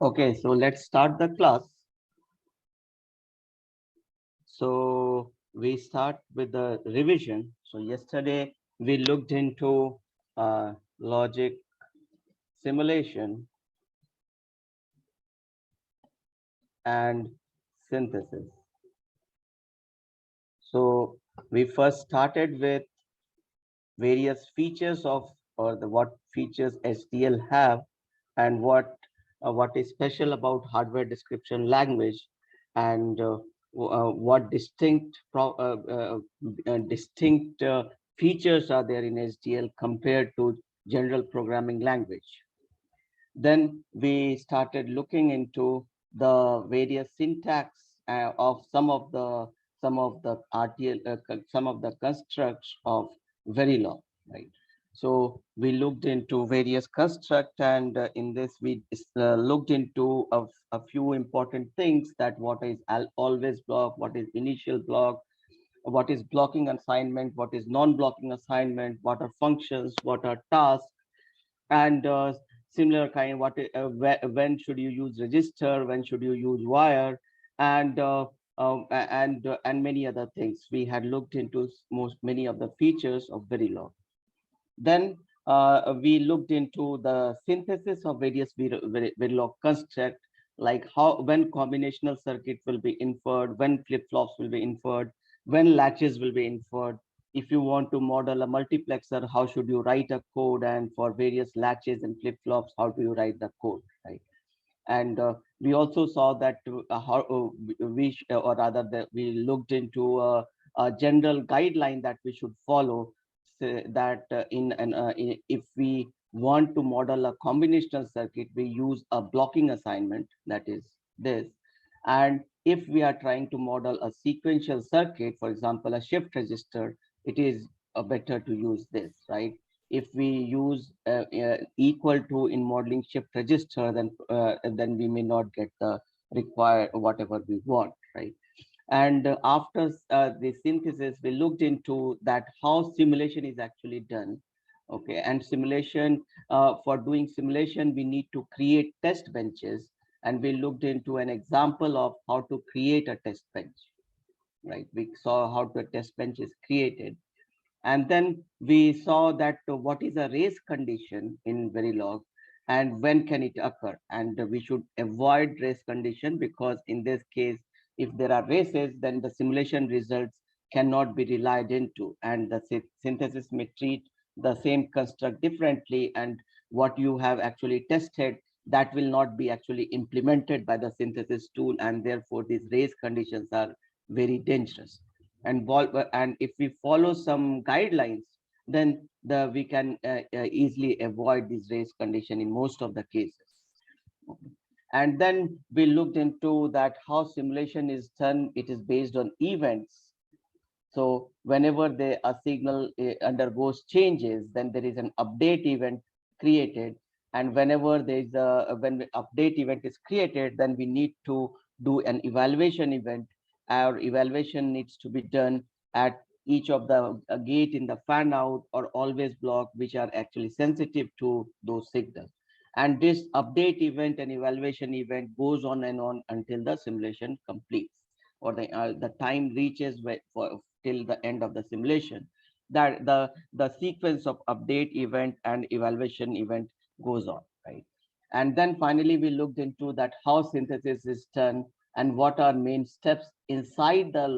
Okay, so let's start the class. So we start with the revision. So yesterday we looked into logic simulation and synthesis. So we first started with various features of what features HDL have and what is special about hardware description language and what distinct features are there in HDL compared to general programming language. Then we started looking into the various syntax of some of the RTL some of the constructs of Verilog, right? So we looked into various construct, and in this we looked into a few important things, that what is always block, what is initial block, what is blocking assignment, what is non-blocking assignment, what are functions, what are tasks, and similar kind, when should you use register, when should you use wire, and and many other things. We had looked into many of the features of Verilog. Then we looked into the synthesis of various Verilog construct, like when combinational circuit will be inferred, when flip-flops will be inferred, when latches will be inferred. If you want to model a multiplexer, how should you write a code, and for various latches and flip-flops, how do you write the code, right? And we also saw that how or rather that we looked into a general guideline that we should follow, that if we want to model a combinational circuit, we use a blocking assignment, that is this. And if we are trying to model a sequential circuit, for example a shift register, it is better to use this, right? If we use equal to in modeling shift register, then we may not get the required whatever we want, right? And after the synthesis, we looked into that how simulation is actually done. Okay, and simulation, for doing simulation, we need to create test benches, and we looked into an example of how to create a test bench, right? We saw how the test bench is created. And then we saw that what is a race condition in Verilog and when can it occur. And we should avoid race condition, because in this case, if there are races, then the simulation results cannot be relied into, and the synthesis may treat the same construct differently, and what you have actually tested, that will not be actually implemented by the synthesis tool, and therefore these race conditions are very dangerous. And if we follow some guidelines, then we can easily avoid this race condition in most of the cases. Okay. And then we looked into that how simulation is done. It is based on events. So whenever a signal undergoes changes, then there is an update event created. And whenever there is when the update event is created, then we need to do an evaluation event. Our evaluation needs to be done at each of the gate in the fan out or always block, which are actually sensitive to those signals. And this update event and evaluation event goes on and on until the simulation completes, or the time reaches till the end of the simulation. That the sequence of update event and evaluation event goes on, right? And then finally we looked into that how synthesis is done and what are main steps inside the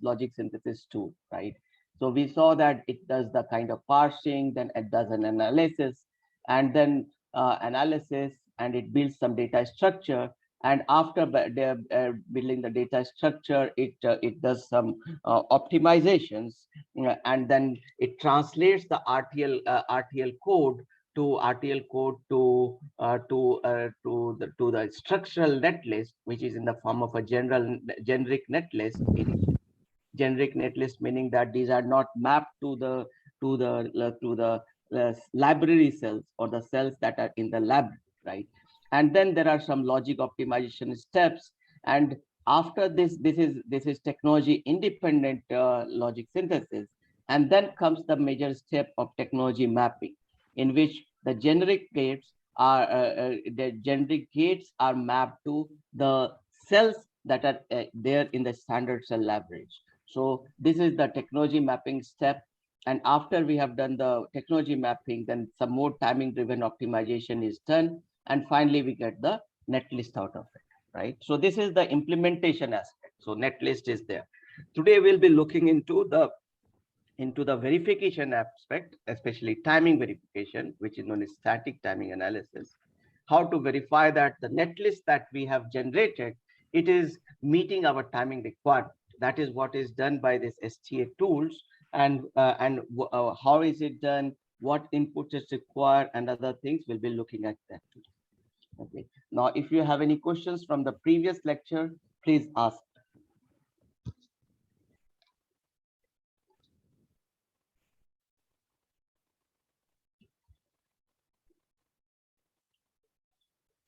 logic synthesis tool, right? So we saw that it does the kind of parsing, then it does an analysis, and then analysis, and it builds some data structure. And after building the data structure, it does some optimizations, and then it translates the RTL code to the structural netlist, which is in the form of a generic netlist. Generic netlist meaning that these are not mapped to the library cells or the cells that are in the lab, right? And then there are some logic optimization steps. And after this is technology independent logic synthesis. And then comes the major step of technology mapping, in which the generic gates are the generic gates are mapped to the cells that are there in the standard cell library. So this is the technology mapping step. And after we have done the technology mapping, then some more timing driven optimization is done. And finally, we get the netlist out of it, right? So this is the implementation aspect. So netlist is there. Today, we'll be looking into the verification aspect, especially timing verification, which is known as static timing analysis. How to verify that the netlist that we have generated, it is meeting our timing requirement. That is what is done by this STA tools, and how is it done, what inputs is required, and other things we'll be looking at that today. Okay. Now, if you have any questions from the previous lecture, please ask.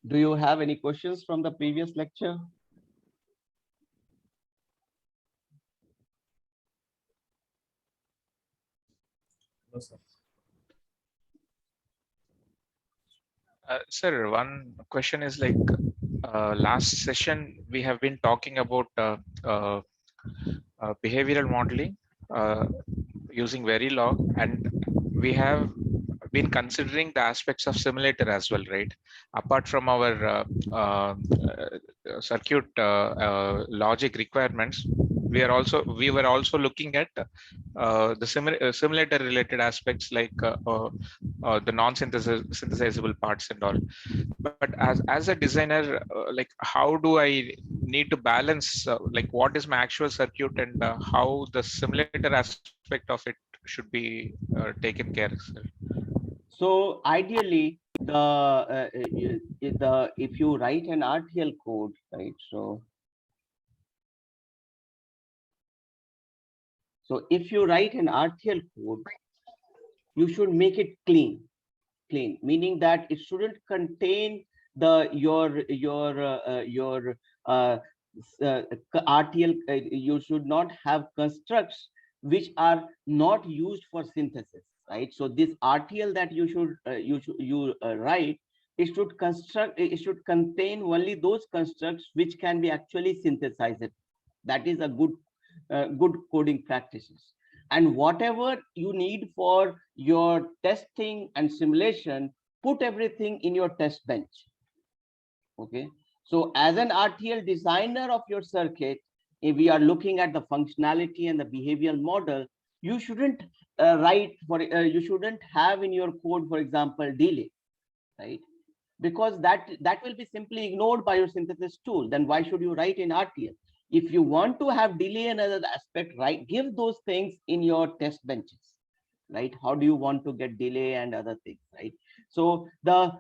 Do you have any questions from the previous lecture? No, sir. Sir, one question is like last session we have been talking about behavioral modeling using Verilog, and we have been considering the aspects of simulator as well, right? Apart from our circuit logic requirements, we were also looking at the simulator related aspects like the non-synthesizable parts and all. But as a designer, like how do I need to balance like what is my actual circuit and how the simulator aspect of it should be taken care of, sir? So ideally, if you write an RTL code, right? So if you write an RTL code, you should make it clean, meaning that it shouldn't contain the your RTL. You should not have constructs which are not used for synthesis, right? So this RTL that you write, it should contain only those constructs which can be actually synthesized. That is a good coding practices. And whatever you need for your testing and simulation, put everything in your test bench. Okay. So as an RTL designer of your circuit, if we are looking at the functionality and the behavioral model, you shouldn't you shouldn't have in your code, for example, delay, right? Because that will be simply ignored by your synthesis tool. Then why should you write in RTL? If you want to have delay and other aspect, right, give those things in your test benches, right? How do you want to get delay and other things, right? So your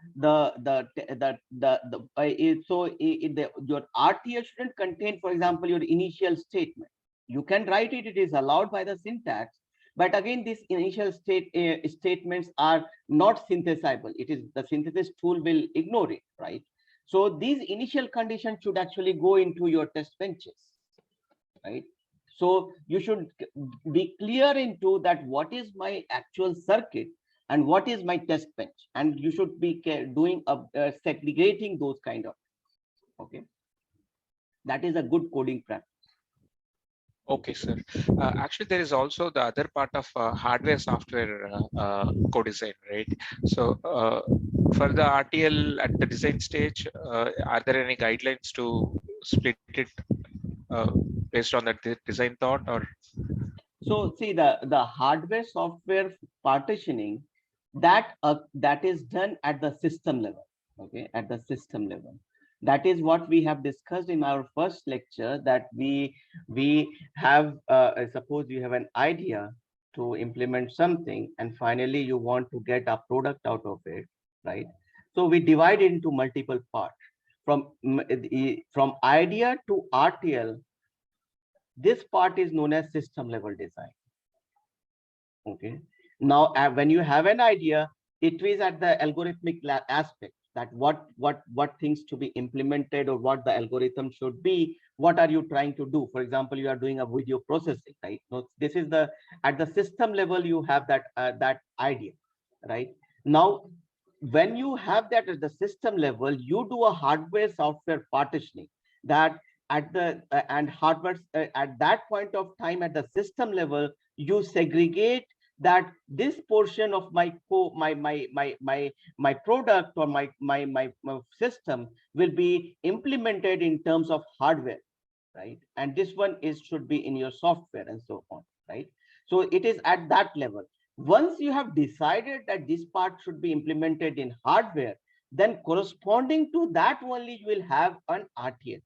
RTL shouldn't contain, for example, your initial statement. You can write it; it is allowed by the syntax. But again, these initial statements are not synthesizable. It is the synthesis tool will ignore it, right? So these initial conditions should actually go into your test benches, right? So you should be clear into that what is my actual circuit and what is my test bench, and you should be doing segregating those kind of, okay? That is a good coding practice. Okay, sir. Actually, there is also the other part of hardware software co-design, right? So for the RTL at the design stage, are there any guidelines to split it based on that design thought, or? So see, the hardware software partitioning, that is done at the system level, okay? At the system level. That is what we have discussed in our first lecture, that we have suppose you have an idea to implement something, and finally you want to get a product out of it, right? So we divide it into multiple parts. From idea to RTL, this part is known as system level design. Okay. Now, when you have an idea, it is at the algorithmic aspect, that what things to be implemented, or what the algorithm should be. What are you trying to do? For example, you are doing a video processing, right? So this is at the system level, you have that idea, right? Now, when you have that at the system level, you do a hardware software partitioning that at the and hardware at that point of time at the system level, you segregate that this portion of my product or my system will be implemented in terms of hardware, right? And this one is should be in your software and so on, right? So it is at that level. Once you have decided that this part should be implemented in hardware, then corresponding to that only you will have an RTL.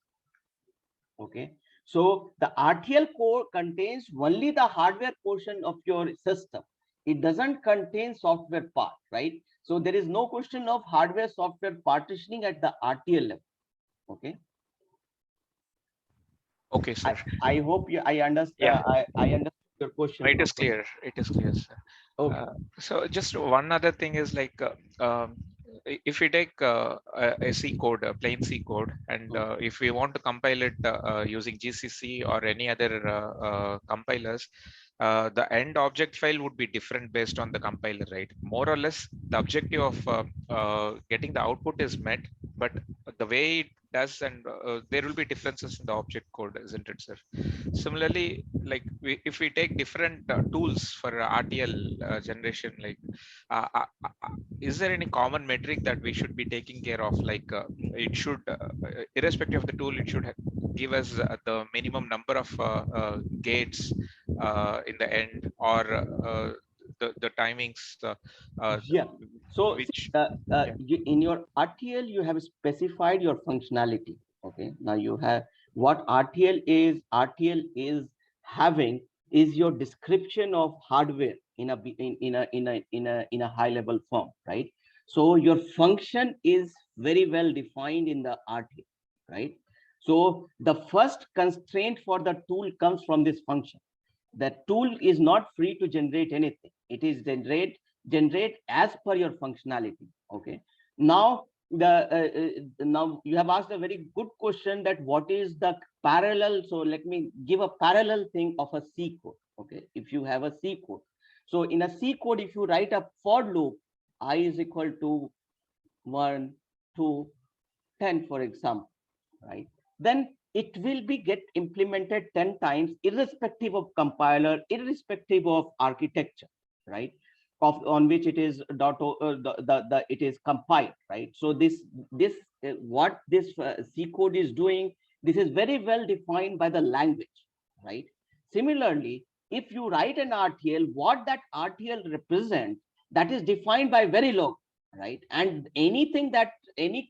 Okay, so the RTL core contains only the hardware portion of your system. It doesn't contain software part, right? So there is no question of hardware software partitioning at the RTL level. Okay. Okay, sir. I hope you I understand. Yeah. I understand your question. It is clear. It is clear, sir. Okay. So just one other thing is like, if we take a C code, a plain C code, and if we want to compile it using GCC or any other compilers, the end object file would be different based on the compiler, right? More or less, the objective of getting the output is met, but the way it does, and there will be differences in the object code, isn't it, sir? Similarly, like if we take different tools for RTL generation, like is there any common metric that we should be taking care of? Like it should, irrespective of the tool, it should give us the minimum number of gates in the end, or the timings. Yeah. So Which, in your RTL, you have specified your functionality. Okay. Now you have what RTL is. RTL is having is your description of hardware in a high level form, right? So your function is very well defined in the RTL, right? So the first constraint for the tool comes from this function. The tool is not free to generate anything. It is generate as per your functionality. Okay. Now now you have asked a very good question that what is the parallel. So let me give a parallel thing of a C code. Okay. If you have a C code, so in a C code, if you write a for loop, I is equal to 1, 2, 10, for example, right? Then it will be get implemented 10 times, irrespective of compiler, irrespective of architecture, right? On which it is it is compiled, right? So this what this C code is doing, this is very well defined by the language, right? Similarly, if you write an RTL, what that RTL represents, that is defined by Verilog, right? And anything that any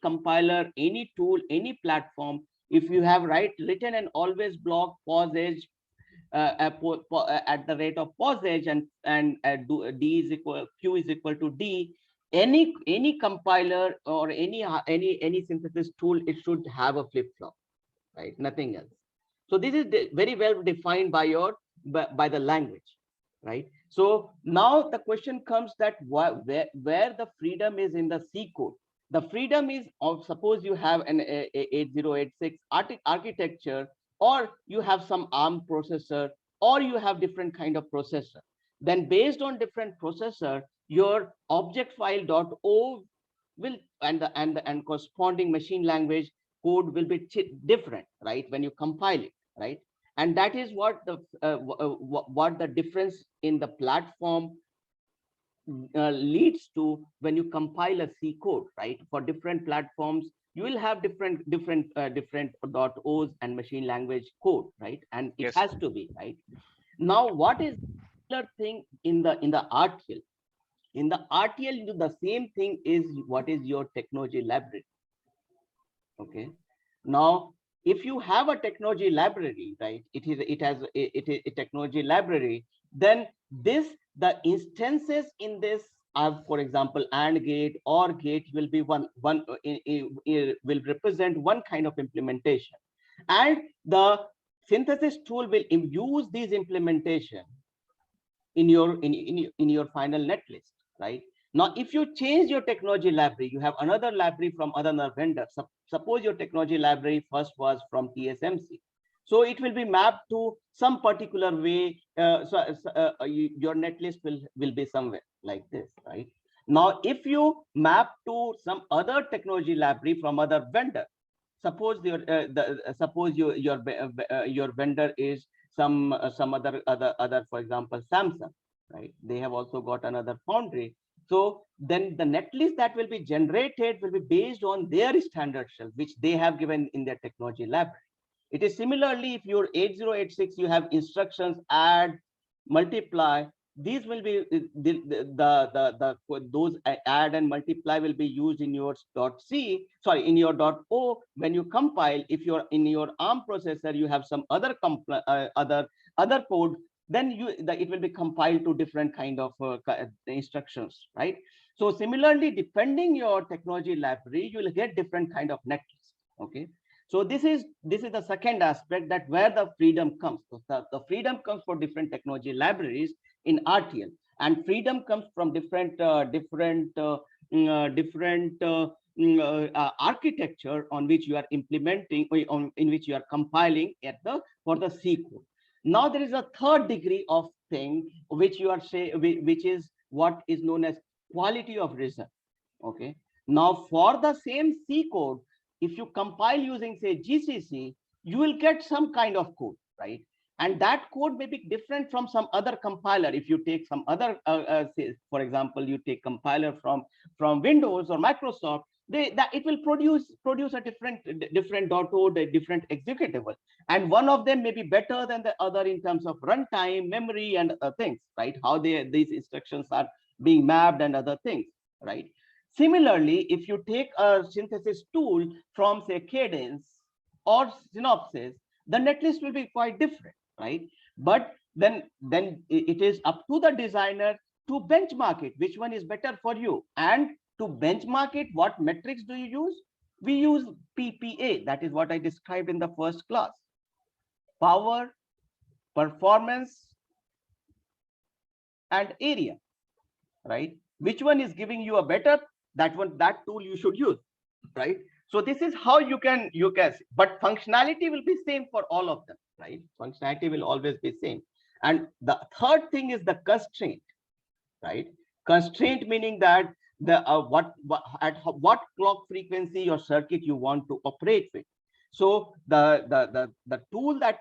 compiler, any tool, any platform, if you have written an always block pause edge at the rate of pause edge and d is equal q is equal to d, any compiler or any synthesis tool, it should have a flip flop, right? Nothing else. So this is very well defined by your by the language, right? So now the question comes that where the freedom is in the C code. The freedom is of, suppose you have an 8086 architecture, or you have some ARM processor, or you have different kind of processor. Then based on different processor, your object file.o will and corresponding machine language code will be different, right? When you compile it, right? And that is what the difference in the platform leads to when you compile a C code, right? For different platforms, you will have different .os and machine language code, right? And it yes, has to be, right? Now, what is the thing in the RTL? In the RTL, the same thing is what is your technology library. Okay. Now, if you have a technology library, right? It has a technology library. Then the instances in this are, for example, AND gate or gate will be will represent one kind of implementation, and the synthesis tool will use these implementation in your final netlist, right? Now, if you change your technology library, you have another library from another vendor. Suppose your technology library first was from TSMC. So it will be mapped to some particular way. Your netlist will be somewhere like this, right? Now, if you map to some other technology library from other vendor, suppose your vendor is some other, for example, Samsung, right? They have also got another foundry. So then the netlist that will be generated will be based on their standard shell, which they have given in their technology library. It is similarly, if your 8086, you have instructions add, multiply. These will be those add and multiply will be used in your .c, sorry, in your .o when you compile. If you're in your ARM processor, you have some other other code, then it will be compiled to different kind of instructions, right? So similarly, depending your technology library, you will get different kind of netlist. Okay. So this is the second aspect, that where the freedom comes. So the freedom comes for different technology libraries in RTL, and freedom comes from different architecture on which you are implementing, in which you are compiling for the C code. Now there is a third degree of thing which you are which is what is known as quality of result. Okay. Now for the same C code, if you compile using, say, GCC, you will get some kind of code, right? And that code may be different from some other compiler. If you take some other, say, for example, you take compiler from Windows or Microsoft, it will produce a different .o, a different executable, and one of them may be better than the other in terms of runtime, memory, and things, right? How these instructions are being mapped and other things, right? Similarly, if you take a synthesis tool from, say, Cadence or Synopsys, the netlist will be quite different, right? But then it is up to the designer to benchmark it, which one is better for you. And to benchmark it, what metrics do you use? We use PPA. That is what I described in the first class. Power, performance, and area, right? Which one is giving you a better, that tool you should use, right? So this is how you can but functionality will be same for all of them, right? Functionality will always be same. And the third thing is the constraint, right? Constraint meaning that at what clock frequency your circuit you want to operate with. So the tool that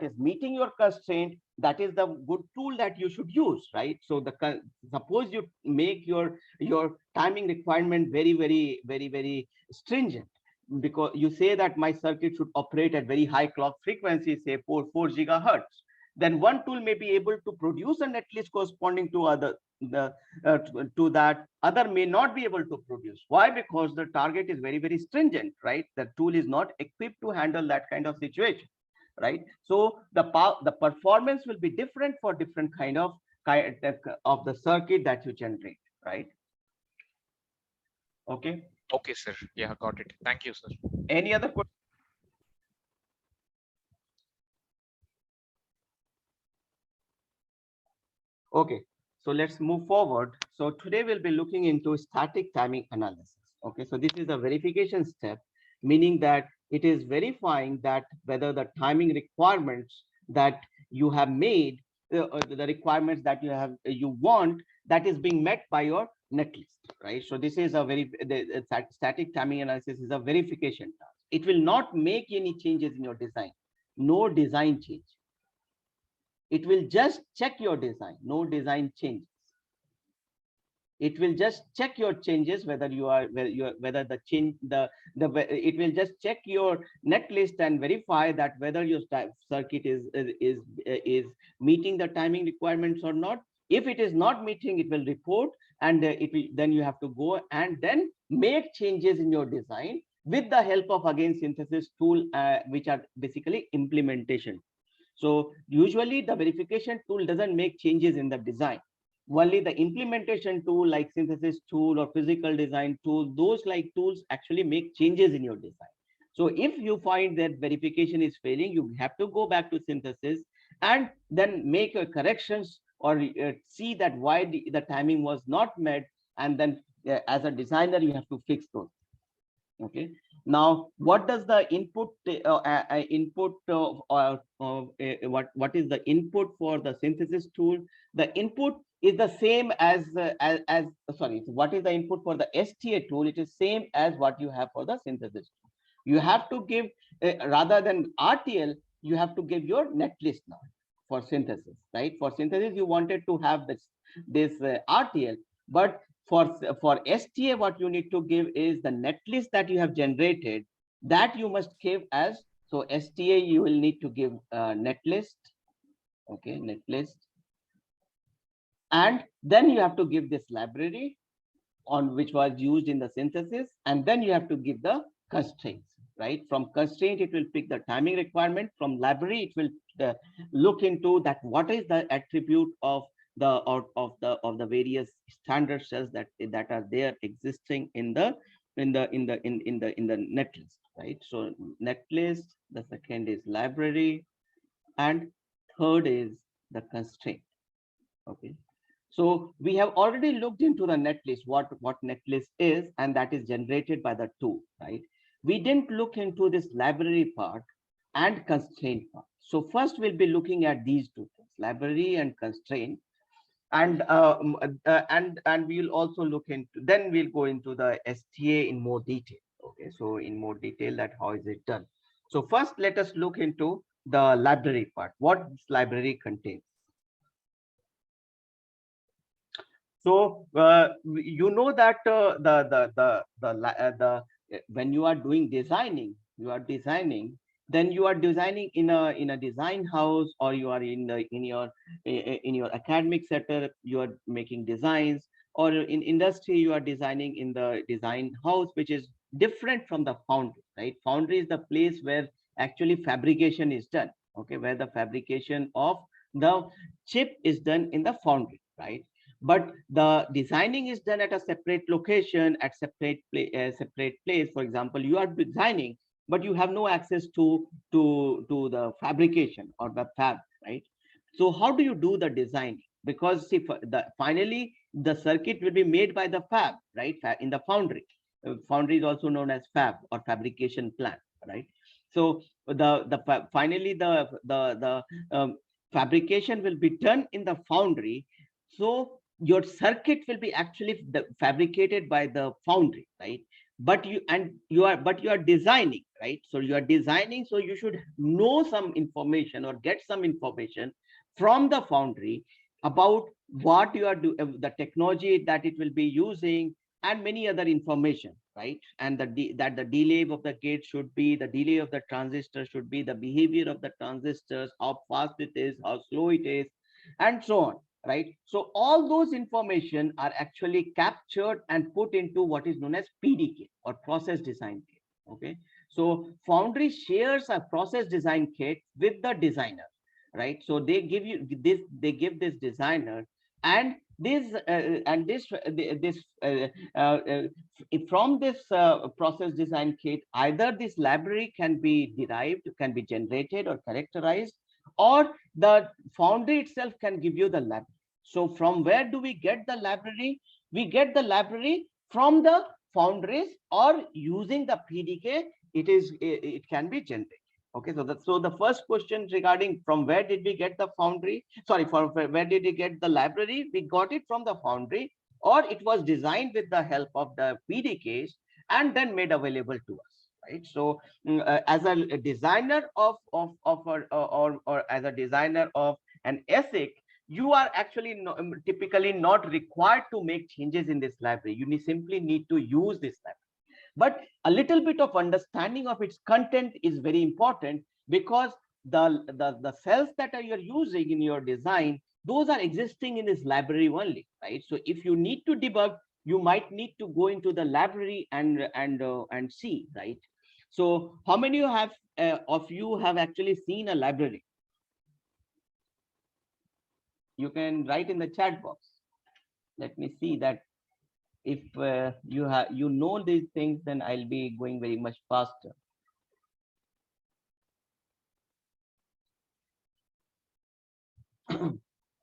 is meeting your constraint, that is the good tool that you should use, right? So suppose you make your timing requirement very stringent, because you say that my circuit should operate at very high clock frequency, say 4 gigahertz. Then one tool may be able to produce a netlist corresponding to to that, other may not be able to produce. Why? Because the target is very stringent, right? The tool is not equipped to handle that kind of situation, right? So the performance will be different for different kind of the circuit that you generate, right? Okay. Okay, sir. Yeah, got it. Thank you, sir. Any other question? Okay, so let's move forward. So today we'll be looking into static timing analysis. Okay, so this is a verification step, meaning that it is verifying that whether the timing requirements that you have made, the requirements that you want, that is being met by your netlist, right? So this is the static timing analysis is a verification task. It will not make any changes in your design, no design change. It will just check your design, no design changes. It will just check your changes, whether the change, it will just check your netlist and verify that whether your circuit is meeting the timing requirements or not. If it is not meeting, it will report, and then you have to go and then make changes in your design with the help of, again, synthesis tool, which are basically implementation. So usually the verification tool doesn't make changes in the design. Only the implementation tool like synthesis tool or physical design tool, those like tools actually make changes in your design. So if you find that verification is failing, you have to go back to synthesis and then make your corrections, or see that why the timing was not met, and then as a designer you have to fix those. Okay. Now, what does the input what is the input for the synthesis tool? The input is the same as sorry, what is the input for the STA tool? It is same as what you have for the synthesis tool. You have to give rather than RTL, you have to give your netlist now for synthesis, right? For synthesis, you wanted to have this RTL, but for STA, what you need to give is the netlist that you have generated, that you must give as, so STA you will need to give netlist, okay, netlist, and then you have to give this library on which was used in the synthesis, and then you have to give the constraints, right? From constraint, it will pick the timing requirement. From library, it will look into that what is the attribute of the various standard cells that are there existing in the netlist, right? So netlist, the second is library, and third is the constraint. Okay. So we have already looked into the netlist, what netlist is, and that is generated by the tool, right? We didn't look into this library part and constraint part. So first we'll be looking at these two things, library and constraint, and we'll also look into, then we'll go into the STA in more detail. Okay, so in more detail, that how is it done. So first, let us look into the library part, what this library contains. So you know that when you are doing designing, then you are designing in a design house, or you are in your academic setup, you are making designs, or in industry you are designing in the design house, which is different from the foundry, right? Foundry is the place where actually fabrication is done, okay, where the fabrication of the chip is done in the foundry, right? But the designing is done at a separate location, at separate place. For example, you are designing, but you have no access to the fabrication or the fab, right? So how do you do the design? Because see, finally the circuit will be made by the fab, right? In the foundry. Foundry is also known as fab or fabrication plant, right? So finally the fabrication will be done in the foundry. So your circuit will be actually fabricated by the foundry, right? But you are designing, right? So you are designing, so you should know some information or get some information from the foundry about what you are doing, the technology that it will be using, and many other information, right? And that the delay of the gate should be, the delay of the transistor should be, the behavior of the transistors, how fast it is, how slow it is, and so on, right? So all those information are actually captured and put into what is known as PDK or process design kit. Okay, so foundry shares a process design kit with the designer, right? So they give you this, they give this designer, and this from this process design kit, either this library can be derived, can be generated or characterized, or the foundry itself can give you the library. So from where do we get the library? We get the library from the foundries, or using the PDK, it can be generated. Okay, so the first question regarding from where did we get the foundry? Sorry, from where did we get the library? We got it from the foundry, or it was designed with the help of the PDKs and then made available to us. Right. So as a designer of or as a designer of an ASIC, you are actually typically not required to make changes in this library. You simply need to use this library. But a little bit of understanding of its content is very important, because the cells that you're using in your design, those are existing in this library only, right? So if you need to debug, you might need to go into the library and see, right? So how many of you have actually seen a library? You can write in the chat box. Let me see that. If you know these things, then I'll be going very much faster.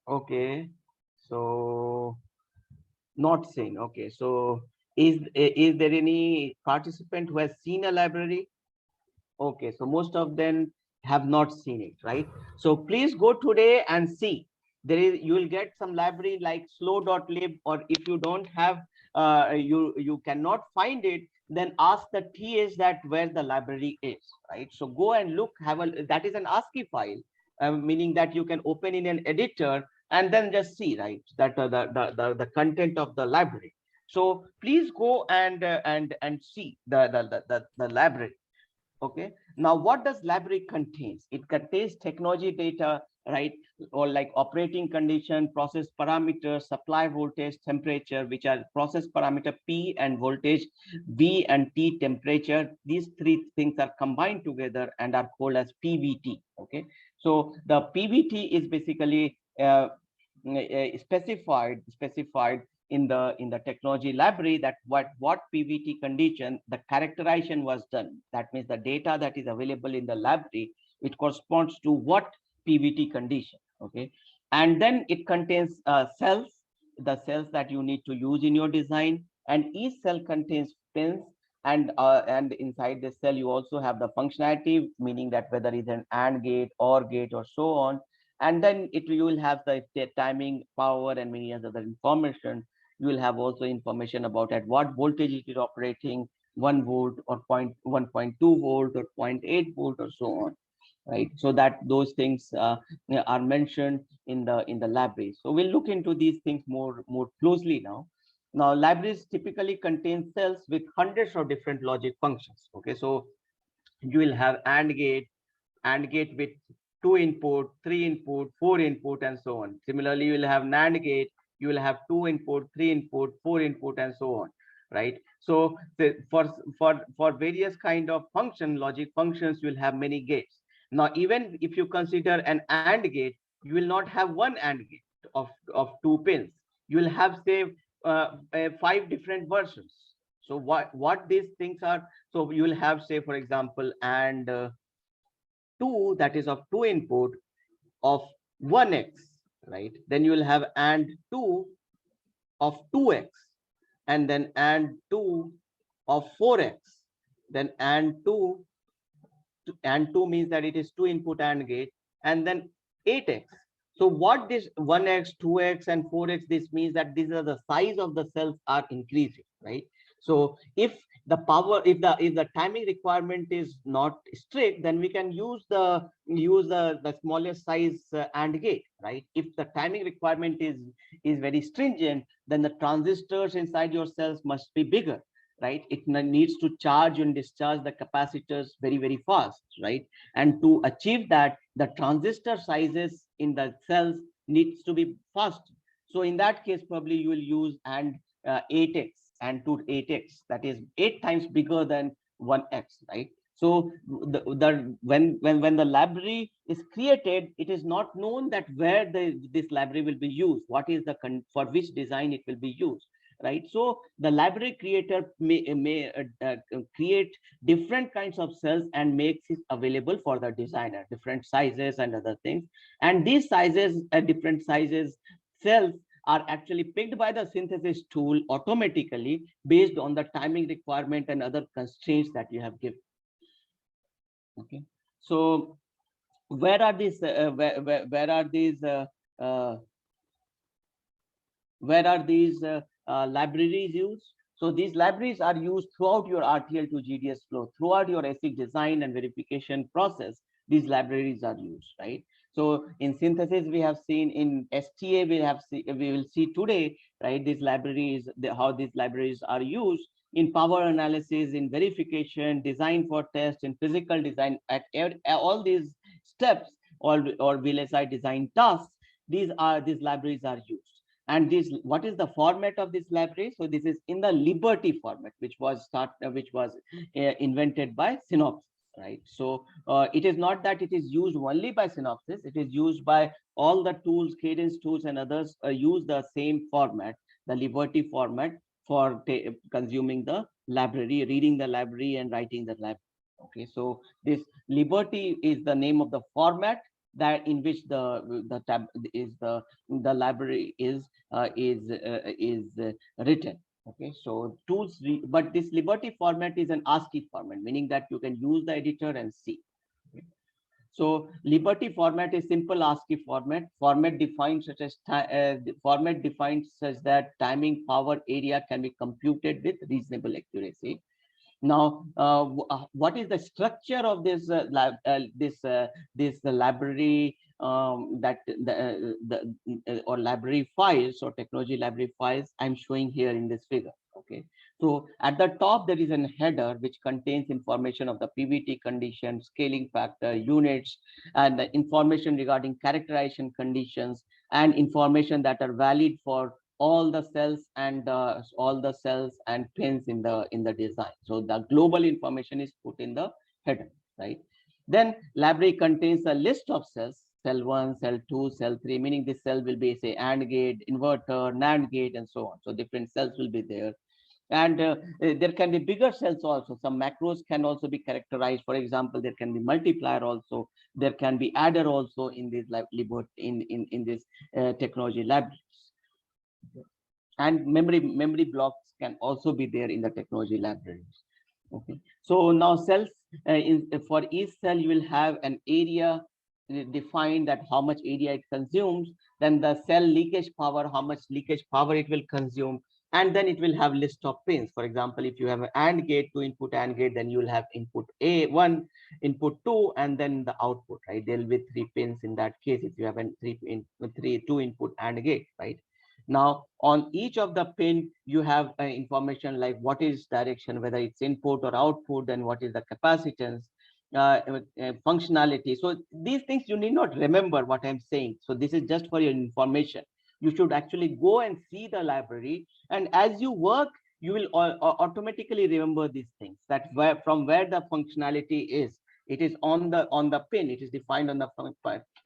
Okay, so not seen. Okay, so is there any participant who has seen a library? Okay, so most of them have not seen it, right? So please go today and see. you will get some library like slow.lib, or if you don't have, you cannot find it, then ask the TAs that where the library is, right? So go and look, that is an ASCII file, meaning that you can open in an editor and then just see, right, that the content of the library. So please go and see the library. Okay, now what does library contains? It contains technology data, right, or like operating condition, process parameters, supply voltage, temperature, which are process parameter P and voltage V and T, temperature. These three things are combined together and are called as PVT. Okay, so the PVT is basically specified in the technology library, that what PVT condition the characterization was done. That means the data that is available in the library, it corresponds to what PVT condition. Okay, and then it contains cells, the cells that you need to use in your design, and each cell contains pins, and inside the cell you also have the functionality, meaning that whether it's an AND gate, OR gate, or so on. And then you will have the timing, power, and many other information. You will have also information about at what voltage it is operating, 1 volt or 1.2 volt or 0.8 volt or so on, right? So that those things are mentioned in the library. So we'll look into these things more closely now. Now libraries typically contain cells with hundreds of different logic functions. Okay, so you will have AND gate with 2 input, 3 input, 4 input, and so on. Similarly, you will have NAND gate, you will have 2 input, 3 input, 4 input, and so on, right? So for various kind of logic functions, you will have many gates. Now, even if you consider an AND gate, you will not have one AND gate of 2 pins. You will have, say, 5 different versions. So what these things are? So you will have, say, for example, and 2, that is of 2 input, of 1x, right? Then you will have and 2 of 2x, and then and 2 of 4x, then and 2 means that it is 2 input AND gate, and then 8x. So what this 1x, 2x, and 4x, this means that these are the size of the cells are increasing, right? So if the timing requirement is not strict, then we can use the smallest size AND gate, right? If the timing requirement is very stringent, then the transistors inside your cells must be bigger, right? It needs to charge and discharge the capacitors very fast, right? And to achieve that, the transistor sizes in the cells needs to be fast. So in that case, probably you will use and 8x and 8x, that is 8 times bigger than 1x, right? So when the library is created, it is not known that where this library will be used, what is for which design it will be used, right? So the library creator may create different kinds of cells and makes it available for the designer, different sizes and other things. And these sizes, different sizes cells, are actually picked by the synthesis tool automatically based on the timing requirement and other constraints that you have given. Okay, so where are these libraries used? So these libraries are used throughout your RTL to GDS flow, throughout your ASIC design and verification process. These libraries are used, right? So in synthesis, we have seen, in STA, we will see today, right? These libraries, how these libraries are used in power analysis, in verification, design for test, in physical design, at all these steps, or VLSI design tasks. These libraries are used. And what is the format of this library? So this is in the Liberty format, which was invented by Synopsys, right? So it is not that it is used only by Synopsys, it is used by all the tools, Cadence tools and others use the same format, the Liberty format, for consuming the library, reading the library and writing the library. Okay, so this Liberty is the name of the format that in which the library is written. Okay, so tools, but this Liberty format is an ASCII format, meaning that you can use the editor and see. Okay. So Liberty format is simple ASCII format. Format defined such as format defined such that timing, power, area can be computed with reasonable accuracy. Now, what is the structure of this library or library files or technology library files I'm showing here in this figure? Okay, so at the top there is a header which contains information of the PVT condition, scaling factor, units, and the information regarding characterization conditions and information that are valid for all the cells and pins in the design. So the global information is put in the header, right? Then library contains a list of cells, cell 1, cell 2, cell 3, meaning this cell will be say AND gate, inverter, NAND gate, and so on. So different cells will be there. And there can be bigger cells also. Some macros can also be characterized. For example, there can be multiplier also. There can be adder also in this in this technology libraries. And memory blocks can also be there in the technology libraries. Okay, so now cells for each cell you will have an area defined, that how much area it consumes, then the cell leakage power, how much leakage power it will consume, and then it will have list of pins. For example, if you have an AND gate, 2-input AND gate, then you will have input A1, input 2, and then the output, right? There will be 3 pins in that case if you have a 2-input AND gate, right? Now, on each of the pin, you have information like what is direction, whether it's input or output, and what is the capacitance, functionality. So these things you need not remember what I'm saying. So this is just for your information. You should actually go and see the library, and as you work, you will automatically remember these things, that from where the functionality is. It is on the pin. It is defined on the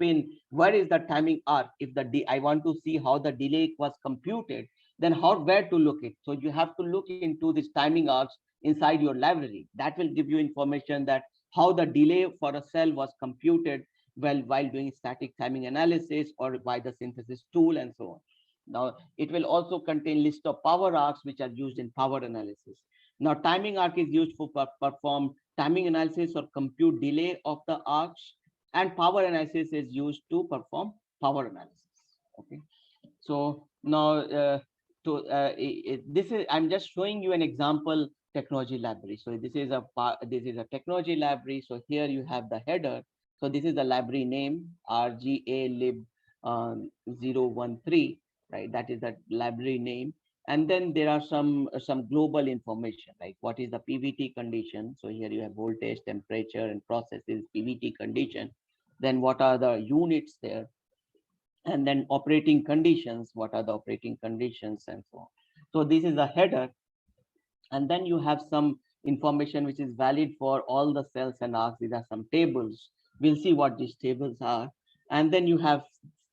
pin. Where is the timing arc? If I want to see how the delay was computed, then where to look it? So you have to look into this timing arcs inside your library. That will give you information that how the delay for a cell was computed while doing static timing analysis or by the synthesis tool and so on. Now, it will also contain list of power arcs which are used in power analysis. Now, timing arc is used for perform timing analysis or compute delay of the arcs, and power analysis is used to perform power analysis. Okay, so now I'm just showing you an example technology library. So this is a technology library. So here you have the header. So this is the library name, RGA lib 013, right? That is the library name. And then there are some global information, like what is the PVT condition. So here you have voltage, temperature, and processes PVT condition. Then what are the units there? And then operating conditions, what are the operating conditions, and so on. So this is the header. And then you have some information which is valid for all the cells and arcs. These are some tables. We'll see what these tables are. And then you have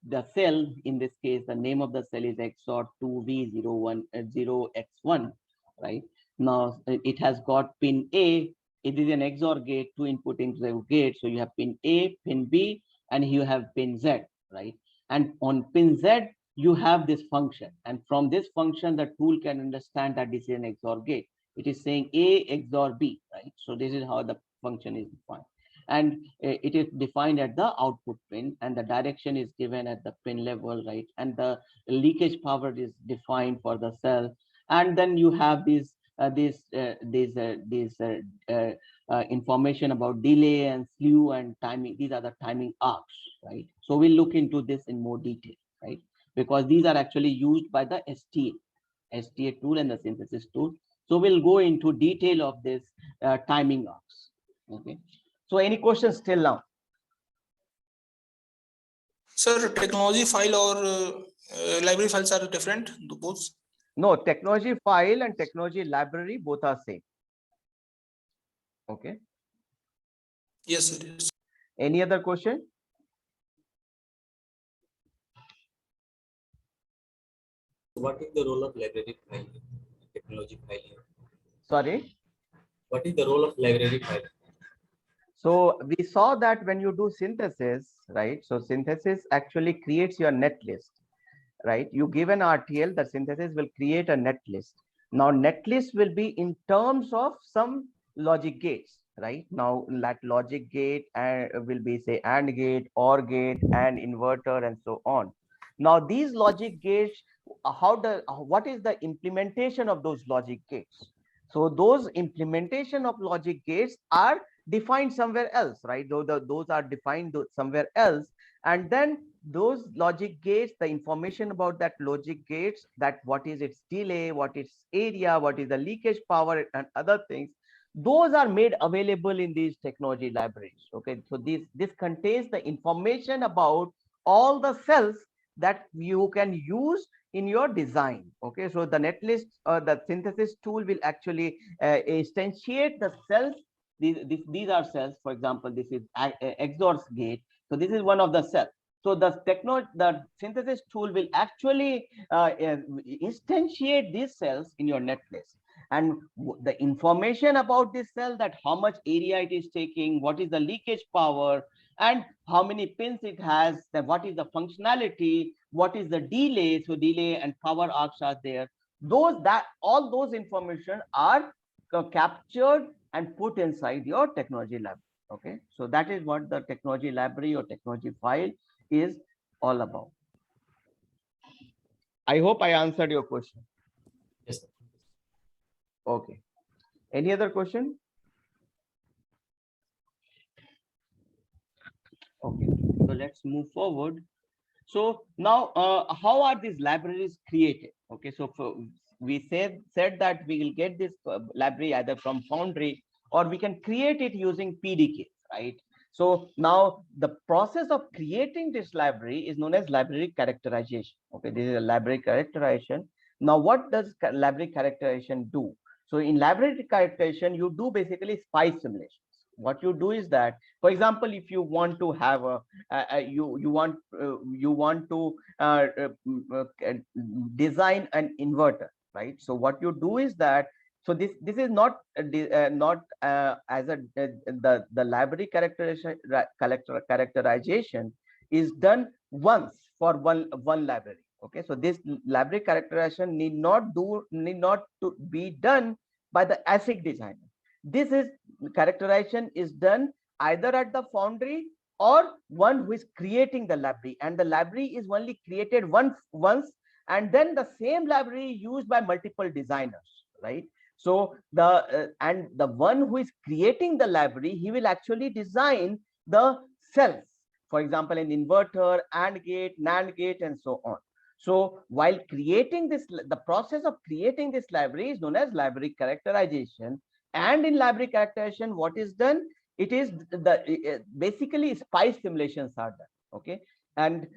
the cell. In this case, the name of the cell is XOR 2V0X1, right? Now it has got pin A. It is an XOR gate, 2 input into the gate. So you have pin A, pin B, and you have pin Z, right? And on pin Z, you have this function. And from this function, the tool can understand that this is an XOR gate. It is saying A XOR B, right? So this is how the function is defined. And it is defined at the output pin, and the direction is given at the pin level, right? And the leakage power is defined for the cell. And then you have information about delay and slew and timing. These are the timing arcs, right? So we'll look into this in more detail, right? Because these are actually used by the STA tool and the synthesis tool. So we'll go into detail of this timing arcs. Okay. So any questions till now? Sir, technology file or library files are different, both? No, technology file and technology library both are same. Okay. Yes, sir. Yes. Any other question? What is the role of library file, technology file? Sorry? What is the role of library file? So we saw that when you do synthesis, right? So synthesis actually creates your net list, right? You give an RTL, the synthesis will create a net list. Now net list will be in terms of some logic gates. right? Now that logic gate will be say AND gate, OR gate, and inverter, and so on. Now these logic gates, what is the implementation of those logic gates? So those implementation of logic gates are defined somewhere else, right? Those are defined somewhere else, and then those logic gates, the information about that logic gates, that what is its delay, what is area, what is the leakage power, and other things, those are made available in these technology libraries. Okay, so this contains the information about all the cells that you can use in your design. Okay, so the netlist, the synthesis tool will actually instantiate the cells. These are cells. For example, this is XOR gate. So this is one of the cells. So the synthesis tool will actually instantiate these cells in your netlist, and the information about this cell, that how much area it is taking, what is the leakage power, and how many pins it has, then what is the functionality, what is the delay. So delay and power arcs are there. All those information are captured and put inside your technology library. Okay, so that is what the technology library or technology file is all about. I hope I answered your question. Yes, sir. Okay, any other question? Okay, so let's move forward. So now, how are these libraries created? Okay, so we said that we will get this library either from Foundry, or we can create it using PDK, right? So now the process of creating this library is known as library characterization. Okay, this is a library characterization. Now, what does library characterization do? So in library characterization, you do basically spice simulations. What you do is that, for example, if you want to have a you want to design an inverter, right? So what you do is that, so this is not as a the library characterization is done once for one library. Okay, so this library characterization need not to be done by the ASIC designer. This is characterization is done either at the Foundry or one who is creating the library, and the library is only created once, and then the same library used by multiple designers, right? So and the one who is creating the library, he will actually design the cells, for example, an inverter, AND gate, NAND gate, and so on. So while creating this, the process of creating this library is known as library characterization. And in library characterization, what is done? It is basically spice simulations are done. Okay, and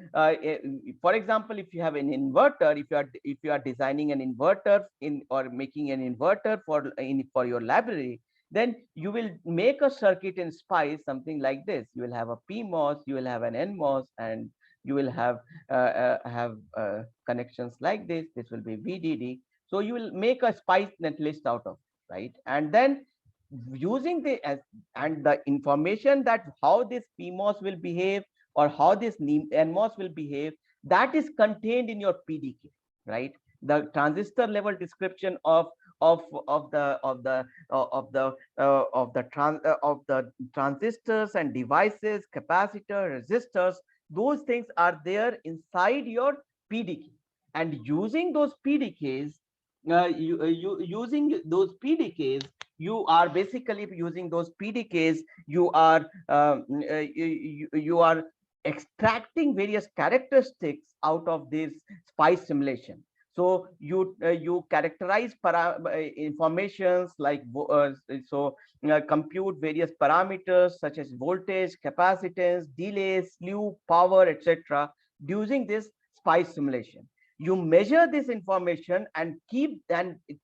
for example, if you have an inverter, if you are designing an inverter or making an inverter for your library, then you will make a circuit in spice something like this. You will have a PMOS, you will have an NMOS, and you will have connections like this. This will be VDD. So you will make a spice netlist out of it, right? And then using and the information that how this PMOS will behave or how this NMOS will behave, that is contained in your PDK, right? The transistor level description of the transistors and devices, capacitor, resistors, those things are there inside your PDK. And using those PDKs, using those PDKs, you are basically using those PDKs, you are you are extracting various characteristics out of this spice simulation. So you characterize informations like compute various parameters such as voltage, capacitance, delay, slew, power, etc. using this spice simulation. You measure this information and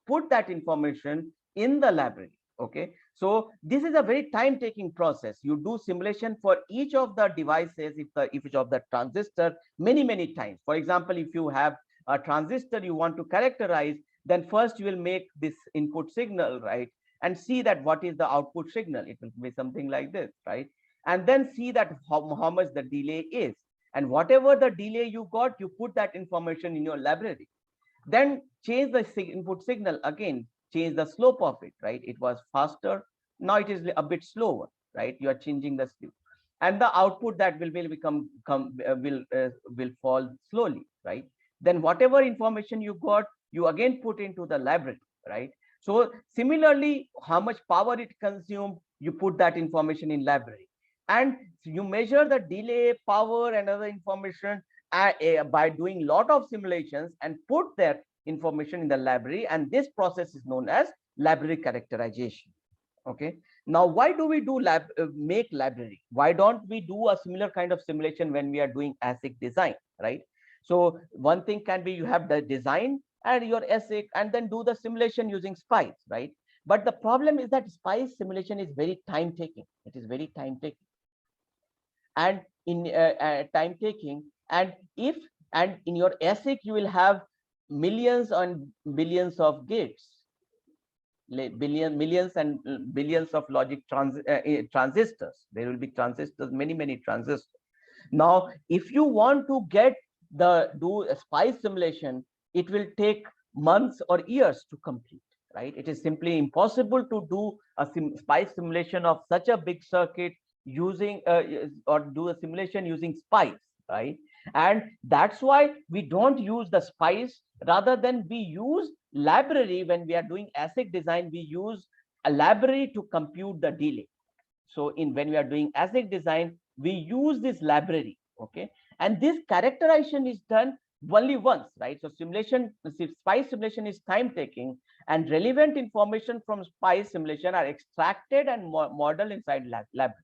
put that information in the library. Okay, so this is a very time taking process. You do simulation for each of the devices, if each of the transistor many times. For example, if you have a transistor you want to characterize, then first you will make this input signal, right, and see that what is the output signal. It will be something like this, right? And then see that how much the delay is, and whatever the delay you got, you put that information in your library. Then change the input signal again, change the slope of it, right? It was faster, Now it is a bit slower, right? You are changing the slew, and the output that will fall slowly, right? Then whatever information you got, you again put into the library, right? So similarly, how much power it consumed, you put that information in library, and you measure the delay, power, and other information by doing lot of simulations and put that information in the library, and this process is known as library characterization. Okay, now why do we do make library? Why don't we do a similar kind of simulation when we are doing ASIC design, right? So one thing can be you have the design and your ASIC and then do the simulation using spice, right? But the problem is that spice simulation is very time taking. It is very time taking, and in time taking, and in your ASIC you will have millions and billions of gates, millions and billions of logic transistors. There will be transistors, many transistors. Now if you want to get do a spice simulation, it will take months or years to complete, right? It is simply impossible to do a spice simulation of such a big circuit using or do a simulation using spice, right? And that's why we don't use the spice. Rather than we use library when we are doing ASIC design, we use a library to compute the delay. So when we are doing ASIC design, we use this library, okay? And this characterization is done only once, right? So spice simulation is time taking, and relevant information from spice simulation are extracted and modeled inside library.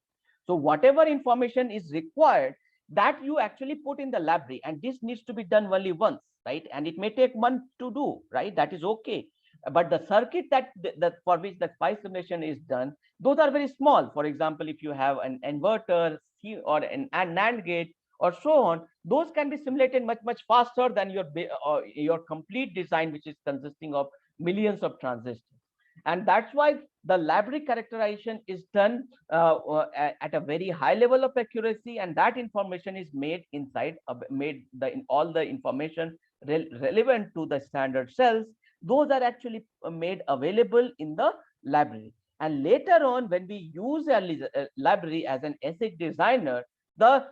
So whatever information is required, that you actually put in the library, and this needs to be done only once, right? And it may take months to do, right? That is okay. But the circuit that for which the spice simulation is done, those are very small. For example, if you have an inverter or an NAND gate or so on, those can be simulated much faster than your complete design, which is consisting of millions of transistors. And that's why the library characterization is done at a very high level of accuracy, and that information is made inside all the information relevant to the standard cells. Those are actually made available in the library. And later on, when we use a library as an ASIC designer, the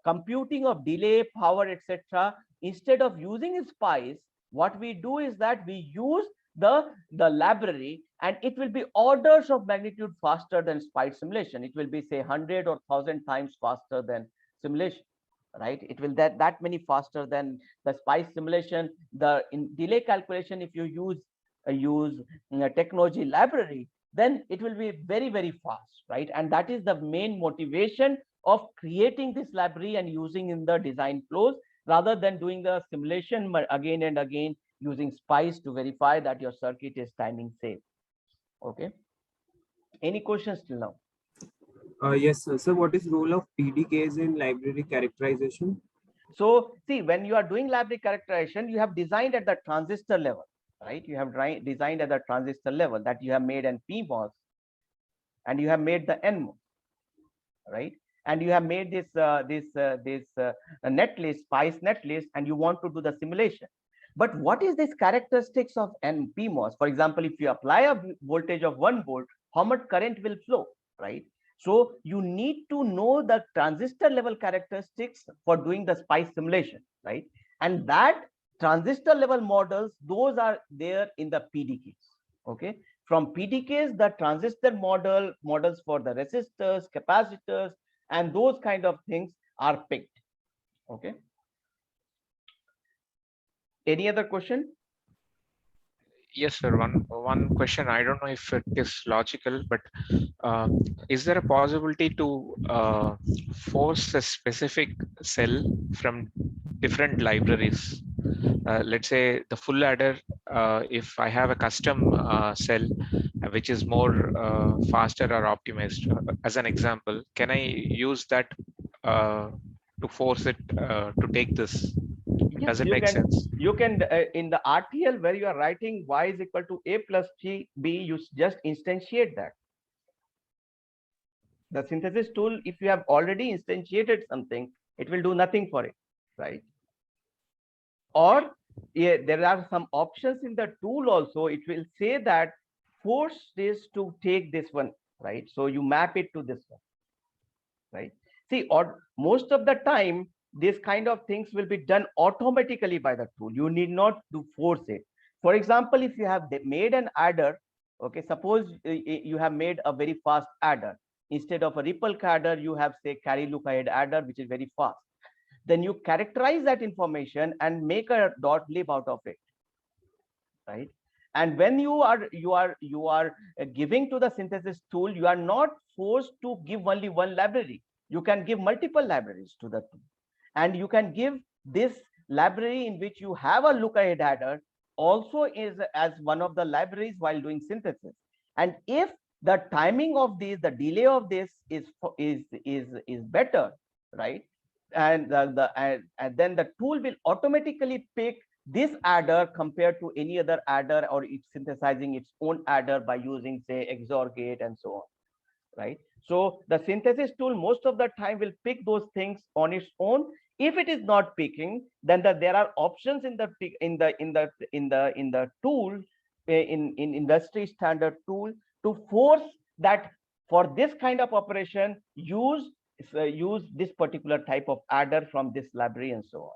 computing of delay, power, etc., instead of using spice, what we do is that we use the library, and it will be orders of magnitude faster than spice simulation. It will be, say, 100 or 1,000 times faster than simulation, right? It will that many faster than the spice simulation. In delay calculation, if you use technology library, then it will be very fast, right? And that is the main motivation of creating this library and using in the design flows, rather than doing the simulation again and again using spice to verify that your circuit is timing safe. Okay, any questions till now? Yes, sir. So what is role of PDKs in library characterization? So see, when you are doing library characterization, you have designed at the transistor level, right? You have designed at the transistor level, that you have made an PMOS and you have made the NMOS, right? And you have made this netlist, spice netlist, and you want to do the simulation. But what is this characteristics of PMOS? For example, if you apply a voltage of 1 volt, how much current will flow, right? So you need to know the transistor level characteristics for doing the spice simulation, right? And that transistor level models, those are there in the PDKs. Okay, from PDKs, the transistor models for the resistors, capacitors, and those kind of things are picked. Okay, any other question? Yes, sir. One question. I don't know if it is logical, but is there a possibility to force a specific cell from different libraries? Let's say the full adder. If I have a custom cell which is more faster or optimized, as an example, can I use that to force it to take this? Yes, Does it make sense? You can in the RTL where you are writing y is equal to a plus b, you just instantiate that. The synthesis tool, if you have already instantiated something, it will do nothing for it, right? Or there are some options in the tool also. It will say that force this to take this one, right? So you map it to this one, right? See, or most of the time, this kind of things will be done automatically by the tool. You need not to force it. For example, if you have made an adder, okay, suppose you have made a very fast adder. Instead of a ripple adder, you have, say, carry look ahead adder, which is very fast. Then you characterize that information and make a dot lib out of it, right? And when you are giving to the synthesis tool, you are not forced to give only one library. You can give multiple libraries to the tool, and you can give this library in which you have a look ahead adder also is as one of the libraries while doing synthesis. And if the timing of this, the delay of this is better, right? And and then the tool will automatically pick this adder compared to any other adder, or it's synthesizing its own adder by using, say, XOR gate and so on, right? So the synthesis tool most of the time will pick those things on its own. If it is not picking, then there are options in the tool, in industry standard tool, to force that for this kind of operation use this particular type of adder from this library and so on.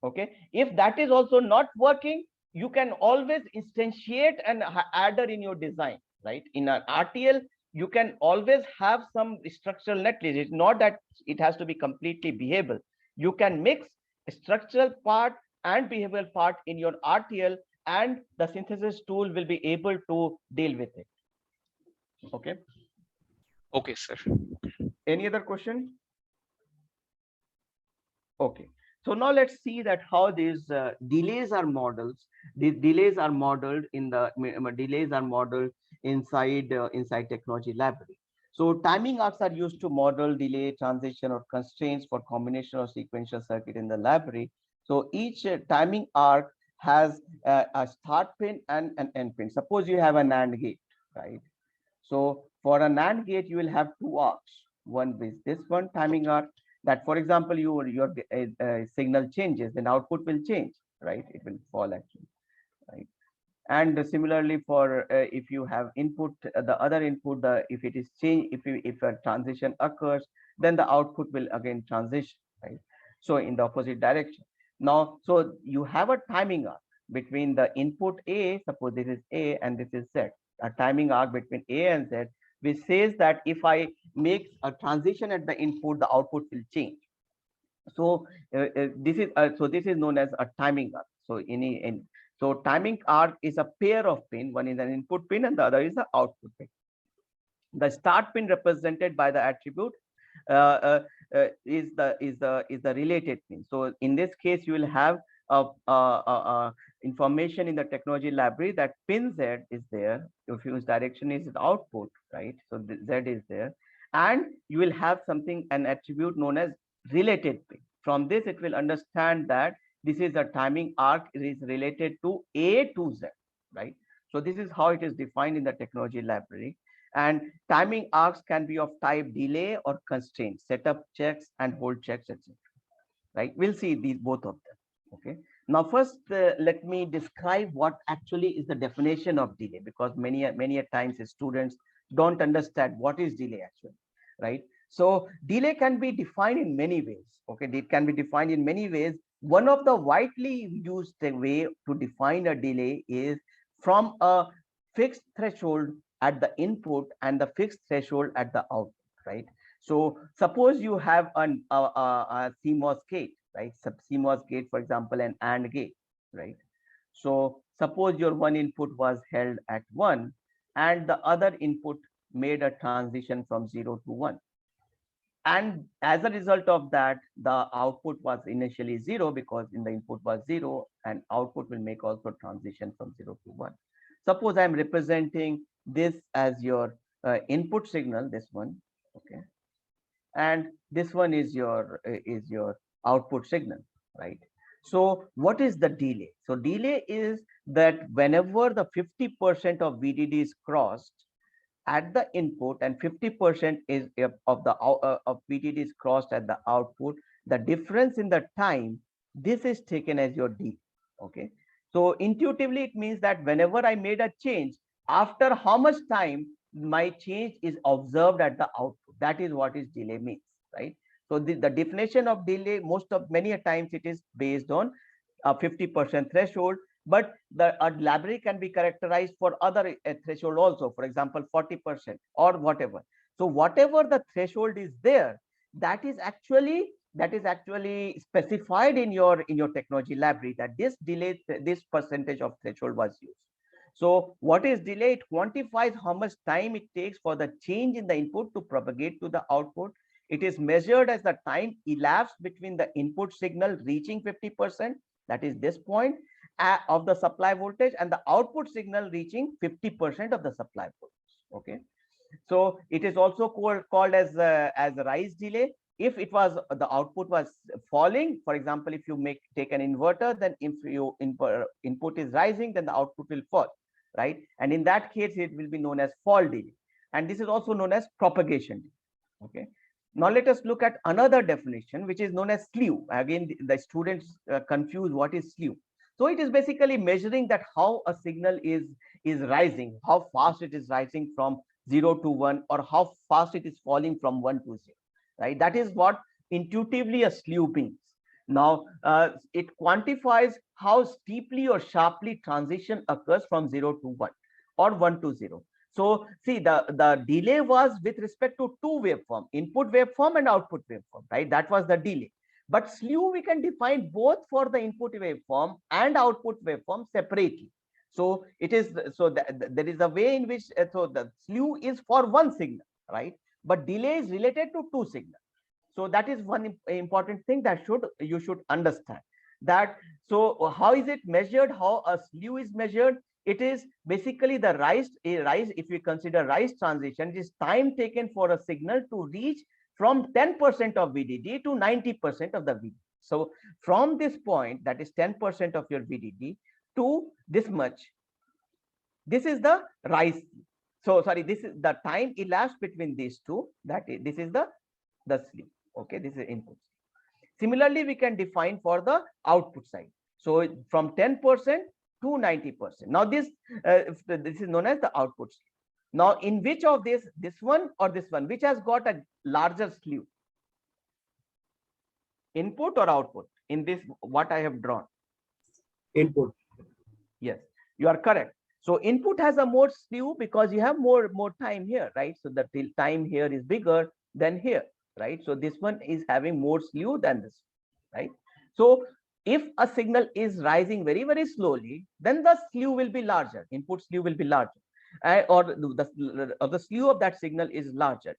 Okay, if that is also not working, you can always instantiate an adder in your design, right? In an RTL, you can always have some structural netlist. It's not that it has to be completely behavioral. You can mix structural part and behavioral part in your RTL, and the synthesis tool will be able to deal with it. Okay. Okay, sir. Any other question? Okay. So now let's see that how these delays are modeled. These delays are modeled in the inside technology library. So timing arcs are used to model delay, transition, or constraints for combination or sequential circuit in the library. So each timing arc has a start pin and an end pin. Suppose you have an AND gate, right? So for an AND gate, you will have two arcs. One is this one timing arc, that, for example, your signal changes, then output will change, right? It will fall actually, right? And similarly for if you have input, the other input, if it is change, if a transition occurs, then the output will again transition, right? So in the opposite direction. Now, so you have a timing arc between the input A, suppose this is A and this is Z, a timing arc between A and Z, which says that if I make a transition at the input, the output will change. So this is known as a timing arc. So so timing arc is a pair of pin. One is an input pin and the other is the output pin. The start pin represented by the attribute is the related pin. So in this case, you will have information in the technology library that pin Z is there. If use direction is the output, right? So the Z is there, and you will have something, an attribute known as related pin. From this, it will understand that this is a timing arc. It is related to A to Z, right? So this is how it is defined in the technology library. And timing arcs can be of type delay or constraint, setup checks and hold checks, etc. Right? We'll see these both of them. Okay. Now, first, let me describe what actually is the definition of delay, because many a times students don't understand what is delay actually, right? So delay can be defined in many ways. Okay, it can be defined in many ways. One of the widely used way to define a delay is from a fixed threshold at the input and the fixed threshold at the output, right? So suppose you have a CMOS gate, right? CMOS gate, for example, an AND gate, right? So suppose your one input was held at 1 and the other input made a transition from 0 to 1. And as a result of that, the output was initially 0 because in the input was 0, and output will make also transition from 0 to 1. Suppose I'm representing this as your input signal, this one, okay, and this one is your output signal, right? So what is the delay? So delay is that whenever the 50% of VDD is crossed at the input and 50% is of VDD is crossed at the output, the difference in the time, this is taken as your delay. Okay, so intuitively it means that whenever I made a change, after how much time my change is observed at the output. That is what is delay means, right? So the definition of delay, many a times it is based on a 50% threshold, but the library can be characterized for other threshold also, for example 40% or whatever. So whatever the threshold is there, that is actually specified in your technology library, that this delay, this percentage of threshold was used. So what is delay? It quantifies how much time it takes for the change in the input to propagate to the output. It is measured as the time elapsed between the input signal reaching 50%, that is this point, of the supply voltage, and the output signal reaching 50% of the supply voltage. Okay. So it is also called as rise delay. If it was the output was falling, for example, if you take an inverter, then if your input is rising, then the output will fall, right? And in that case, it will be known as fall delay. And this is also known as propagation delay. Okay. Now let us look at another definition, which is known as slew. Again, the students confuse what is slew. So it is basically measuring that how a signal is rising, how fast it is rising from 0 to 1, or how fast it is falling from 1 to 0, right? That is what intuitively a slew means. Now it quantifies how steeply or sharply transition occurs from 0 to 1 or 1 to 0. So see, the delay was with respect to two waveform, input waveform and output waveform, right? That was the delay. But slew we can define both for the input waveform and output waveform separately. So it is, so there is a way in which so the slew is for one signal, right? But delay is related to two signals. So that is one important thing that you should understand. That, so how is it measured? How a slew is measured? It is basically the rise. If we consider rise transition, it is time taken for a signal to reach from 10% of VDD to 90% of the VDD. So from this point, that is 10% of your VDD to this much, this is the rise. So sorry, this is the time elapsed between these two. That is, this is the slew. Okay, this is input. Similarly, we can define for the output side. So from 10% to 90%. Now this is known as the output slew. Now in which of this one or this one, which has got a larger slew? Input or output? In this, what I have drawn? Input. Yes, you are correct. So input has a more slew because you have more time here, right? So the time here is bigger than here, right? So this one is having more slew than this, right? So if a signal is rising very, very slowly, then the slew will be larger, input slew will be larger. Or the slew of that signal is larger.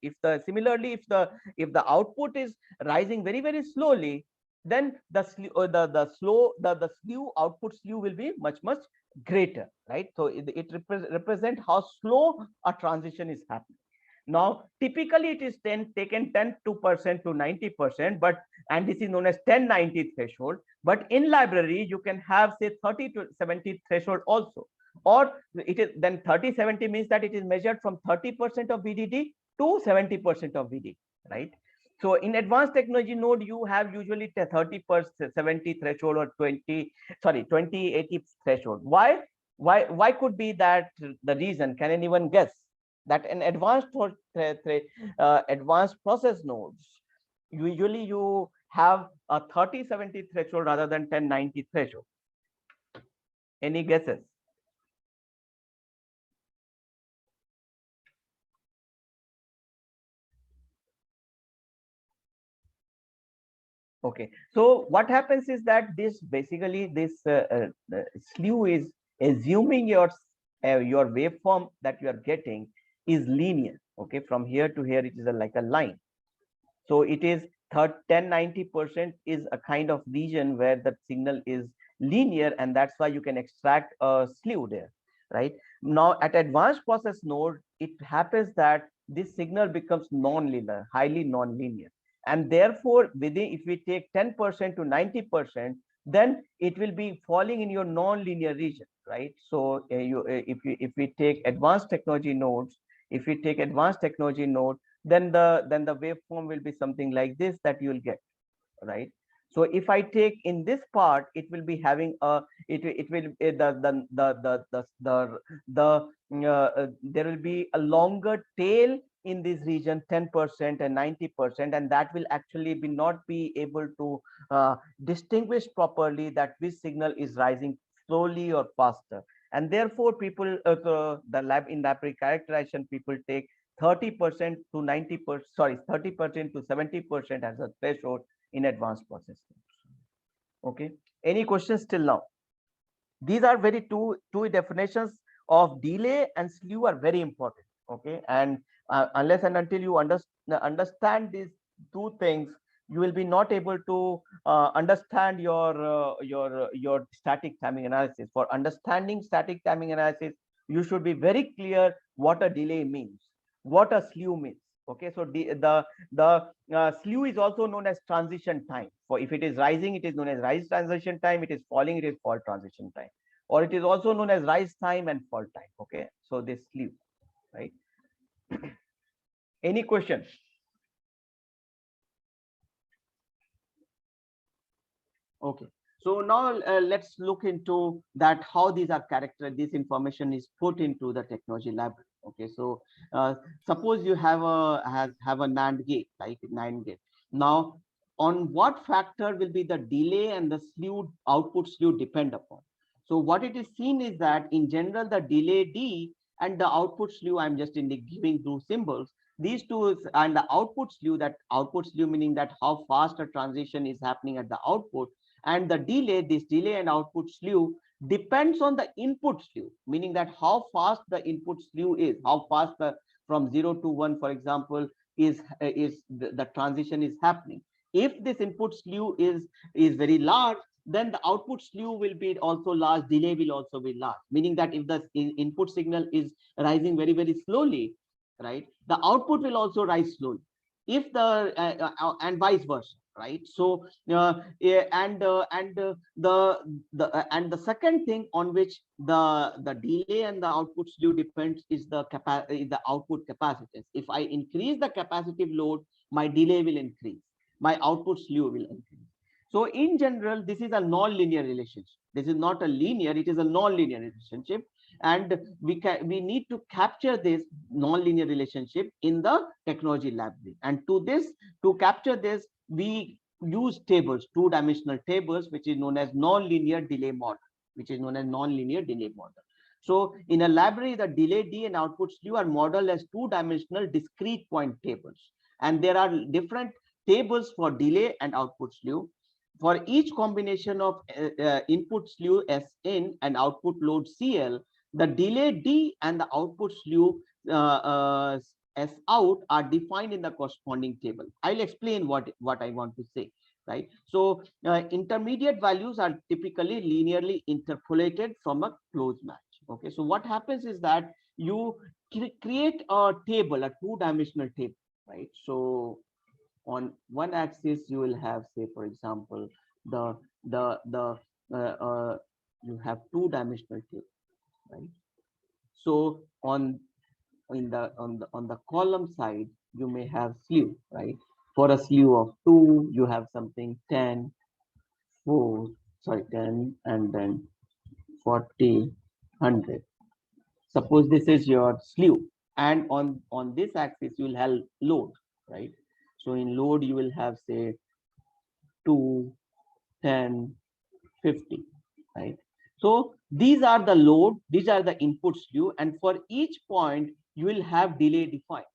Similarly, if the output is rising very, very slowly, then the slew output slew will be much greater, right? So it represents how slow a transition is happening. Now typically it is taken 10% to 90%, and this is known as 10-90 threshold. But in library you can have say 30 to 70 threshold also, or it is then 30-70 means that it is measured from 30% of VDD to 70% of VDD, right? So in advanced technology node, you have usually 30-70 threshold or 20-80 threshold. Why could be that the reason? Can anyone guess? That in advanced process nodes, usually you have a 30-70 threshold rather than 10-90 threshold. Any guesses? Okay, so what happens is that this slew is assuming your waveform that you are getting is linear. Okay, from here to here it is like a line. So it is 10-90% is a kind of region where the signal is linear, and that's why you can extract a slew there, right? Now at advanced process node, it happens that this signal becomes non-linear, highly non-linear. And therefore, if we take 10% to 90%, then it will be falling in your non-linear region, right? So if we take advanced technology nodes, then the waveform will be something like this that you will get, right? So if I take in this part, it will be having a it will there will be a longer tail in this region, 10% and 90%, and that will actually be not be able to distinguish properly that which signal is rising slowly or faster. And therefore people the library characterization, people take 30% to 90%, sorry, 30% to 70% as a threshold in advanced processing. Okay, any questions till now? These are very two definitions of delay and slew are very important. Okay, and unless and until you understand these two things, you will be not able to understand your static timing analysis. For understanding static timing analysis, you should be very clear what a delay means, what a slew means. Okay, so the slew is also known as transition time. For if it is rising, it is known as rise transition time. It is falling, it is fall transition time, or it is also known as rise time and fall time. Okay, so this slew, right? Any questions? Okay, so now let's look into that, how these are characterized, this information is put into the technology library. Okay, so suppose you have a NAND gate, like NAND gate. Now, on what factor will be the delay and the slew output slew depend upon? So what it is seen is that in general the delay D and the output slew, I'm just giving those symbols, these two, and the output slew, that output slew meaning that how fast a transition is happening at the output, and the delay, this delay and output slew depends on the input slew, meaning that how fast the input slew is, how fast the from 0 to 1, for example, is the transition is happening. If this input slew is very large, then the output slew will be also large, delay will also be large, meaning that if the input signal is rising very, very slowly, right, the output will also rise slowly. If the and vice versa, right? So and the second thing on which the delay and the output slew depends is the output capacitance. If I increase the capacitive load, my delay will increase, my output slew will increase. So in general, this is a non-linear relationship. This is not a linear, it is a non-linear relationship, and we need to capture this non-linear relationship in the technology library. And to capture this, we use tables, two-dimensional tables, which is known as non-linear delay model, So in a library, the delay D and output slew are modeled as two-dimensional discrete point tables, and there are different tables for delay and output slew. For each combination of input slew Sn and output load Cl, the delay D and the output slew S out are defined in the corresponding table. I'll explain what I want to say, right? So intermediate values are typically linearly interpolated from a closed match. Okay, so what happens is that you create a table, a two-dimensional table, right? So on one axis you will have, say, for example, you have two-dimensional table, right? So on the column side you may have slew, right? For a slew of 2 you have something 10, 4, sorry, 10, and then 40, 100. Suppose this is your slew, and on this axis you will have load, right? So in load you will have, say, 2, 10, 50, right? So these are the load, these are the input slew, and for each point you will have delay defined.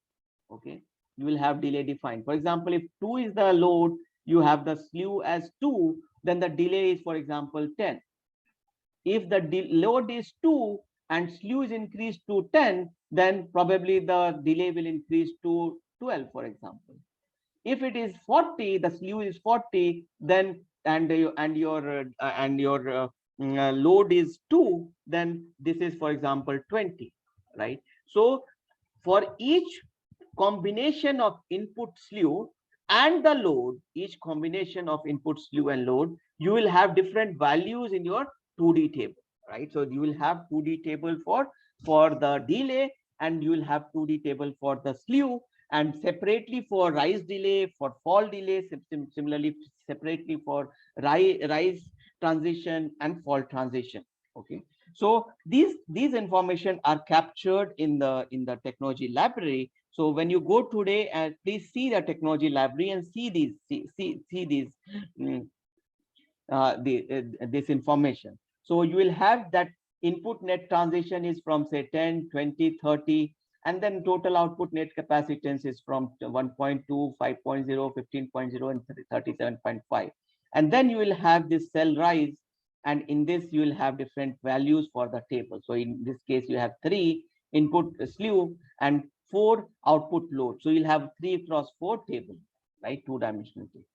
Okay, you will have delay defined. For example, if 2 is the load, you have the slew as 2, then the delay is, for example, 10. If the load is 2 and slew is increased to 10, then probably the delay will increase to 12, for example. If it is 40, the slew is 40, then and your load is 2, then this is, for example, 20, right? So for each combination of input slew and the load, each combination of input slew and load, you will have different values in your 2D table, right? So you will have 2D table for the delay, and you will have 2D table for the slew, and separately for rise delay, for fall delay, similarly separately for rise transition and fall transition. Okay, so these information are captured in the technology library. So when you go today, and please see the technology library and see these see these this information. So you will have that input net transition is from say 10, 20, 30, and then total output net capacitance is from 1.2, 5.0, 15.0, and 37.5. And then you will have this cell rise, and in this you will have different values for the table. So in this case, you have 3 input slew and 4 output load. So you'll have 3 across 4 table, right? 2-dimensional table.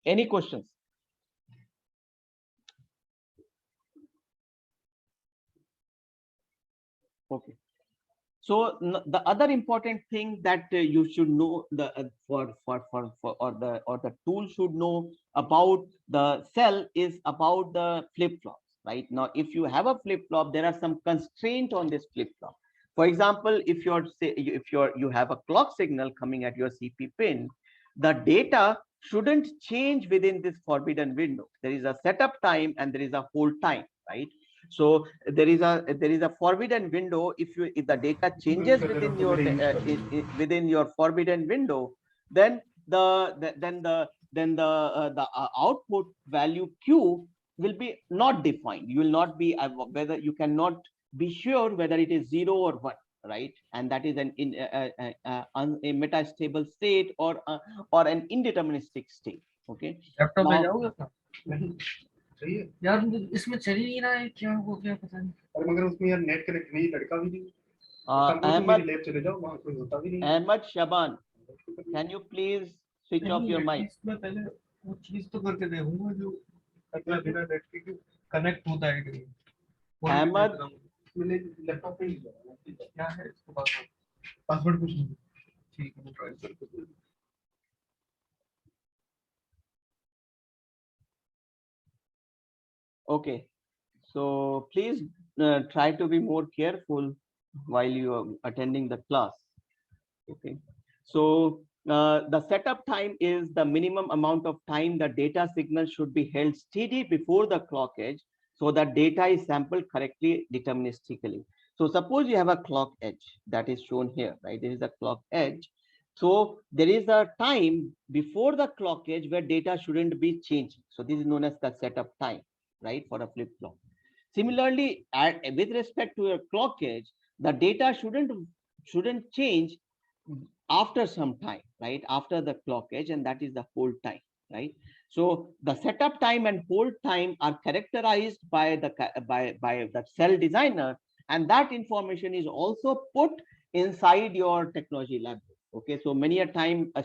Any questions? Okay. So the other important thing that you should know, the the tool should know about the cell is about the flip-flops. Right now, if you have a flip-flop, there are some constraint on this flip-flop. For example, if you have a clock signal coming at your CP pin, the data shouldn't change within this forbidden window. There is a setup time and there is a hold time, right? So there is a forbidden window. If the data changes within your forbidden window, then the output value Q will be not defined. You will not be whether you cannot be sure whether it is 0 or 1, right? And that is a metastable state or an indeterministic state. Okay. यार इसमें चल ही नहीं रहा है, क्या हो गया पता नहीं। और मगर उसमें यार नेट कनेक्ट नहीं, लड़का भी नहीं। Ahmed, लैब चले जाओ, वहां कोई होता भी नहीं। Ahmed Shaban, can you please switch off your mic? इसमें पहले वो चीज तो करके देखूंगा जो अगला बिना नेट के कनेक्ट होता है कि नहीं। Ahmed, मेरे लैपटॉप पे ही क्या है इसको पासवर्ड कुछ नहीं। ठीक है, मैं ट्राई करके देखूंगा। Okay, so please try to be more careful while you are attending the class. Okay, so the setup time is the minimum amount of time the data signal should be held steady before the clock edge, so that data is sampled correctly deterministically. So suppose you have a clock edge that is shown here, right? There is a clock edge. So there is a time before the clock edge where data shouldn't be changing. So this is known as the setup time, right, for a flip-flop. Similarly, with respect to a clock edge, the data shouldn't change after some time, right, after the clock edge, and that is the hold time, right? So the setup time and hold time are characterized by the cell designer, and that information is also put inside your technology library. Okay, so many a time a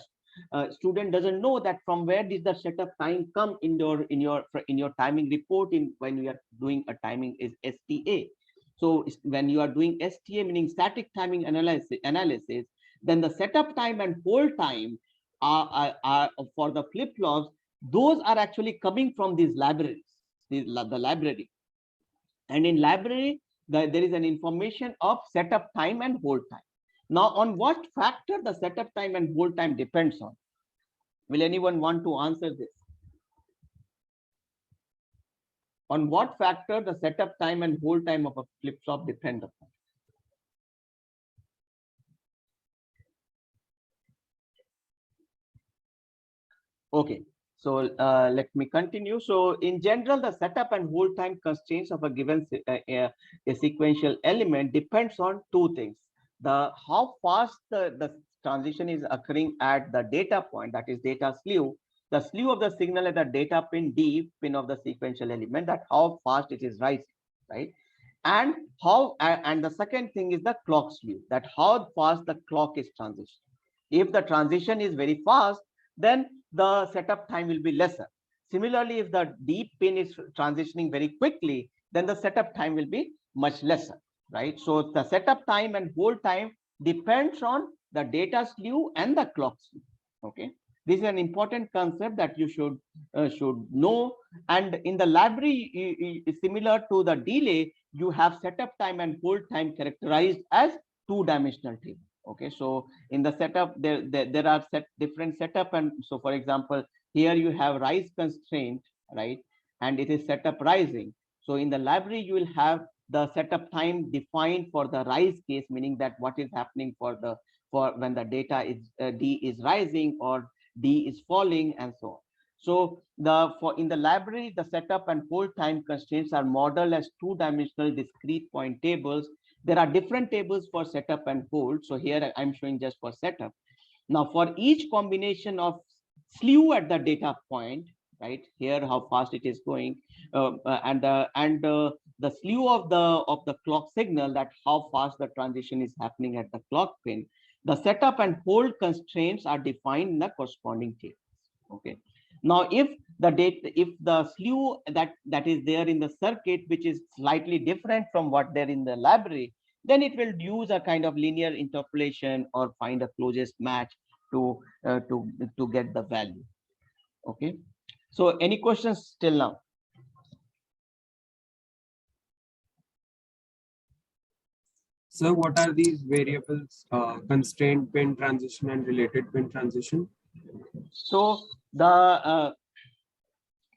student doesn't know that from where did the setup time come in your timing report when you are doing a timing is STA. So when you are doing STA, meaning static timing analysis, then the setup time and hold time are for the flip-flops. Those are actually coming from these libraries, the library. And in library, there is an information of setup time and hold time. Now, on what factor the setup time and hold time depends on? Will anyone want to answer this? On what factor the setup time and hold time of a flip-flop depend upon? Okay, so let me continue. So in general, the setup and hold time constraints of a given a sequential element depends on two things. How fast the transition is occurring at the data point, that is data slew, the slew of the signal at the data pin D, pin of the sequential element, that how fast it is rising, right? And the second thing is the clock slew, that how fast the clock is transitioning. If the transition is very fast, then the setup time will be lesser. Similarly, if the D pin is transitioning very quickly, then the setup time will be much lesser, right? So the setup time and hold time depends on the data slew and the clock slew. Okay, this is an important concept that you should know. And in the library, similar to the delay, you have setup time and hold time characterized as two-dimensional table. Okay, so in the setup, there are different setup. And so, for example, here you have rise constraint, right? And it is setup rising. So in the library, you will have the setup time defined for the rise case, meaning that what is happening for when the data is D is rising or D is falling and so on. So in the library, the setup and hold time constraints are modeled as two-dimensional discrete point tables. There are different tables for setup and hold. So here I'm showing just for setup. Now for each combination of slew at the data point, right here, how fast it is going, and the slew of the clock signal, that how fast the transition is happening at the clock pin. The setup and hold constraints are defined in the corresponding tables. Okay. Now, if the slew that is there in the circuit, which is slightly different from what there in the library, then it will use a kind of linear interpolation or find a closest match to get the value. Okay. So, any questions till now? So what are these variables? Constraint pin transition and related pin transition. So the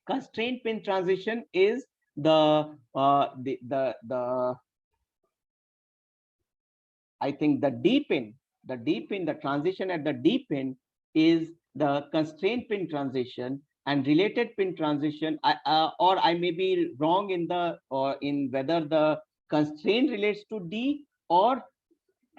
constraint pin transition is I think the D pin, the transition at the D pin is the constraint pin transition, and related pin transition, or I may be wrong in whether the constraint relates to D or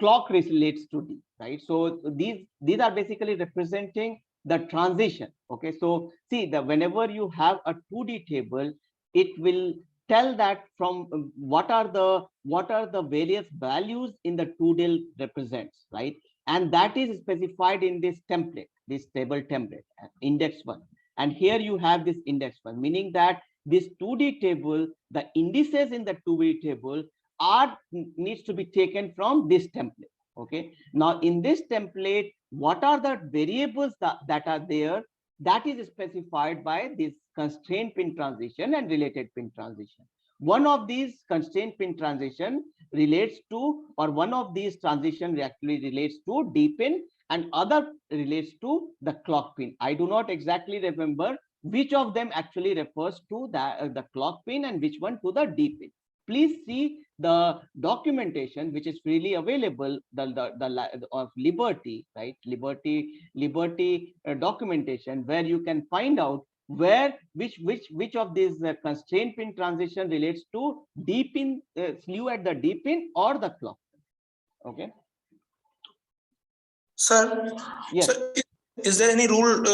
clock relates to D, right? So these are basically representing the transition. Okay, so see, whenever you have a 2D table, it will tell that from what are the various values in the 2D represents, right? And that is specified in this template, this table template, index 1. And here you have this index 1, meaning that this 2D table, the indices in the 2D table needs to be taken from this template. Okay, now in this template, what are the variables that are there, that is specified by this constraint pin transition and related pin transition. One of these constraint pin transition relates to, or one of these transition actually relates to D pin, and other relates to the clock pin. I do not exactly remember which of them actually refers to the clock pin and which one to the D pin. Please see the documentation which is freely available, of Liberty, right? Liberty documentation, where you can find out which of these constraint pin transition relates to D pin, slew at the D pin or the clock. Okay. Sir, yes. So is there any rule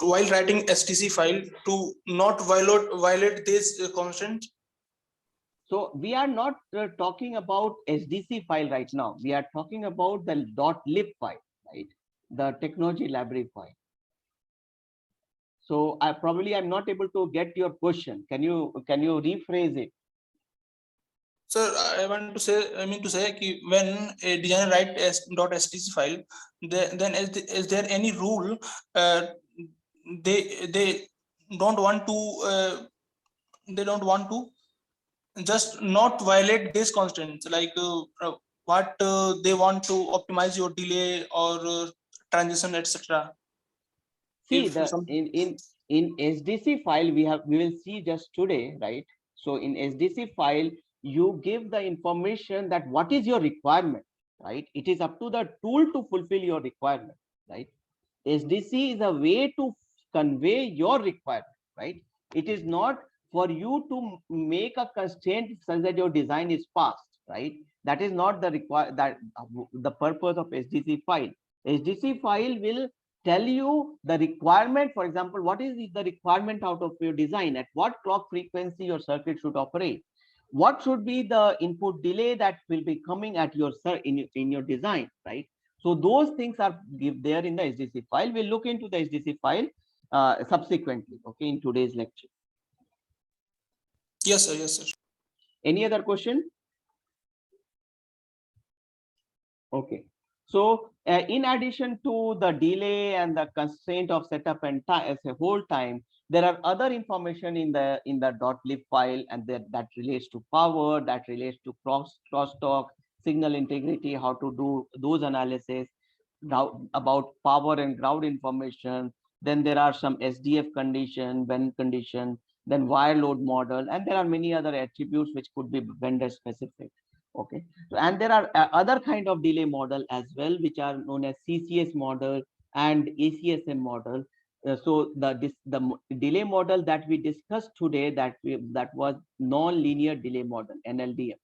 while writing STC file to not violate this constant? So we are not talking about SDC file right now. We are talking about the .lib file, right? The technology library file. So I'm not able to get your question. Can you rephrase it? Sir, I mean to say when a designer write .stc file, then is there any rule they don't want to just not violate this constraints, like what they want to optimize your delay or transition, etc. See, in SDC file we will see just today, right? So in SDC file, you give the information that what is your requirement, right? It is up to the tool to fulfill your requirement, right? SDC is a way to convey your requirement, right? It is not for you to make a constraint such that your design is passed, right? That is not the purpose of SDC file. SDC file will tell you the requirement. For example, what is the requirement out of your design? At what clock frequency your circuit should operate? What should be the input delay that will be coming at your in your design, right? So those things are there in the SDC file. We'll look into the SDC file subsequently, okay, in today's lecture. Yes, sir. Yes, sir. Any other question? Okay. So in addition to the delay and the constraint of setup and time as a whole time, there are other information in the .lib file, and that relates to power, that relates to crosstalk, signal integrity, how to do those analysis, now about power and ground information. Then there are some SDF condition, when condition, then wire load model, and there are many other attributes which could be vendor specific. Okay, and there are other kind of delay model as well, which are known as CCS model and ACSM model. So the delay model that we discussed today, that was non-linear delay model, NLDM.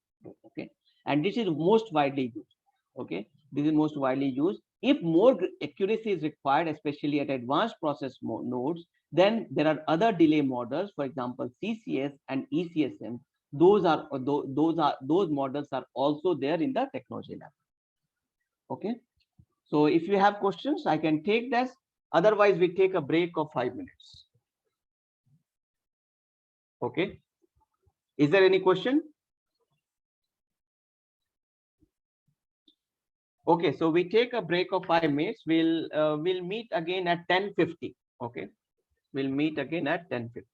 Okay, and this is most widely used. Okay, this is most widely used. If more accuracy is required, especially at advanced process nodes, then there are other delay models, for example, CCS and ECSM. Those models are also there in the technology lab. Okay, so if you have questions, I can take this. Otherwise, we take a break of 5 minutes. Okay, is there any question? Okay, so we take a break of 5 minutes. We'll meet again at 10:50. Okay, we'll meet again at 10:50.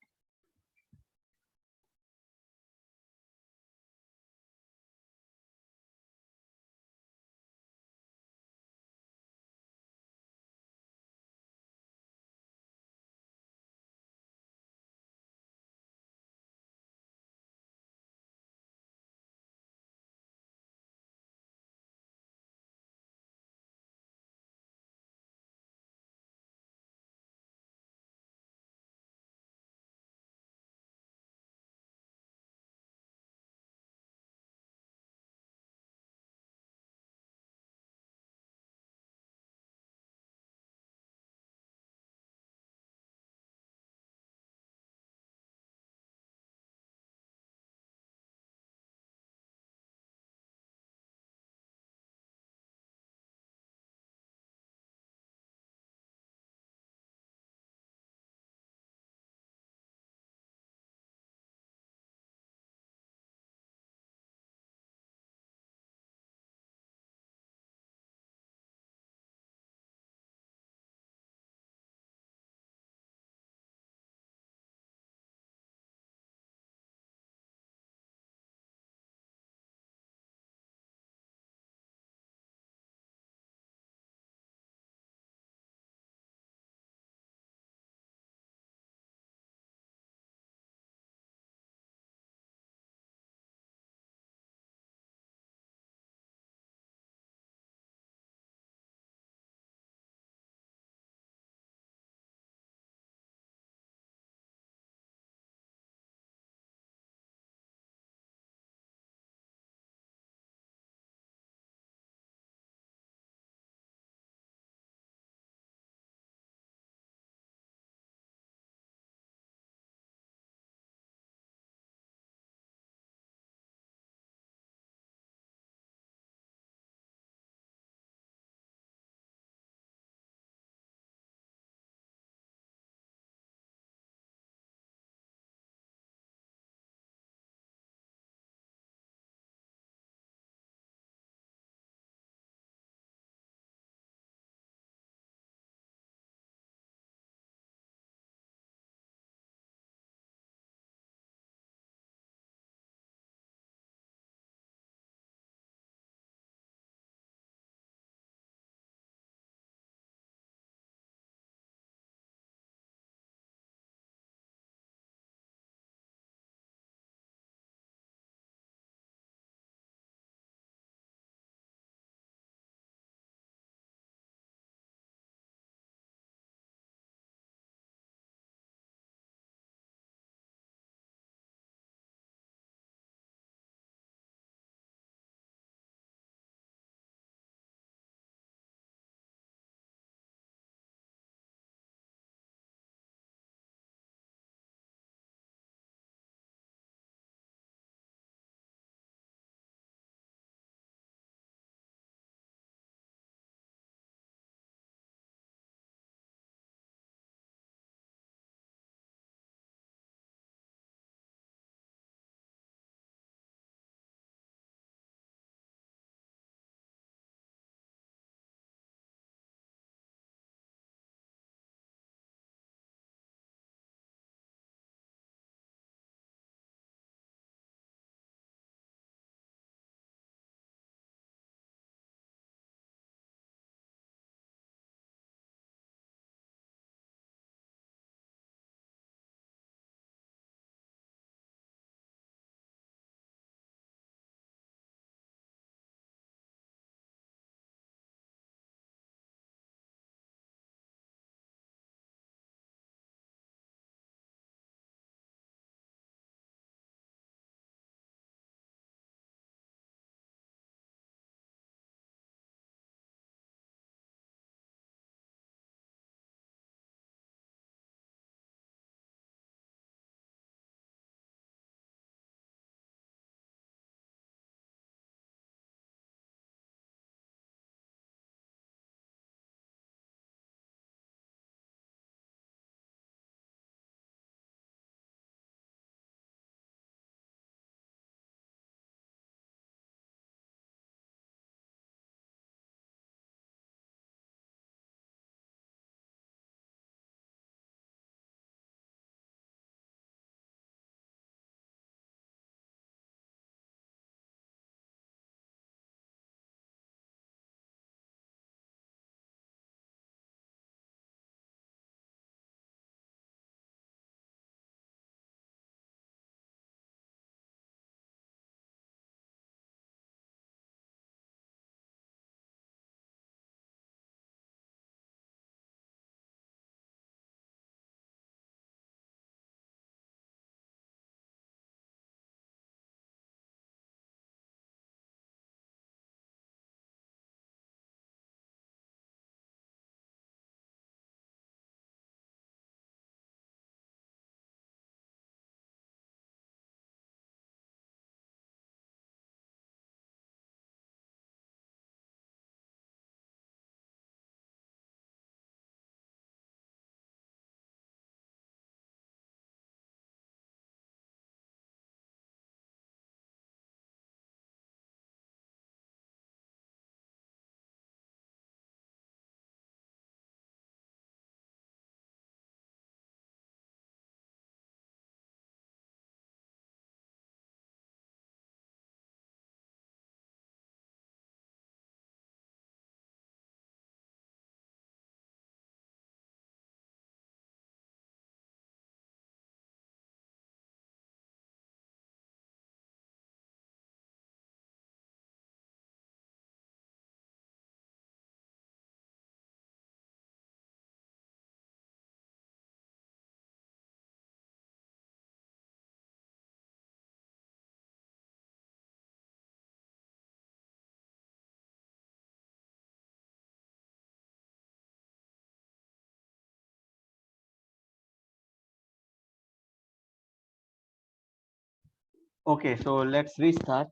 Okay, so let's restart.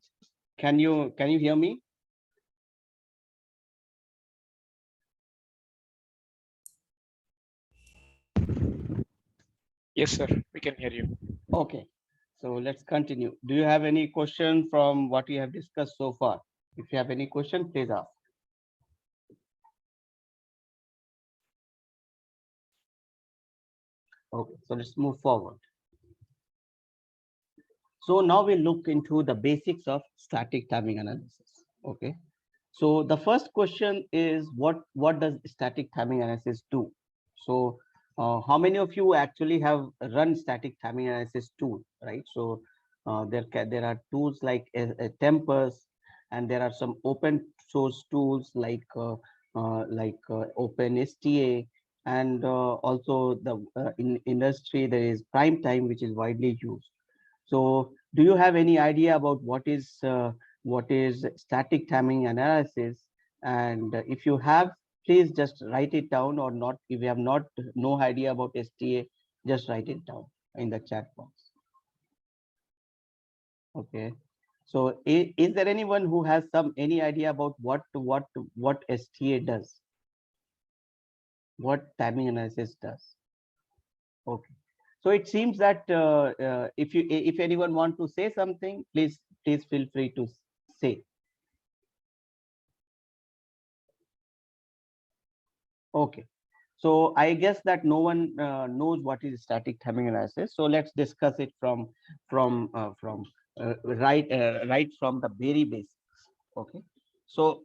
Can you hear me? Yes, sir. We can hear you. Okay, so let's continue. Do you have any question from what we have discussed so far? If you have any question, please ask. Okay, so let's move forward. So now we look into the basics of static timing analysis. Okay. So the first question is what does static timing analysis do? So how many of you actually have run static timing analysis tool, right? So there are tools like Tempest, and there are some open source tools like OpenSTA, and also the in industry there is Prime Time, which is widely used. So do you have any idea about what is static timing analysis? And if you have, please just write it down, or not. If you have no idea about STA, just write it down in the chat box. Okay. So is there anyone who has any idea about what STA does? What timing analysis does? Okay. So it seems that if anyone want to say something, please feel free to say. Okay. So I guess that no one knows what is static timing analysis. So let's discuss it right from the very basics. Okay. So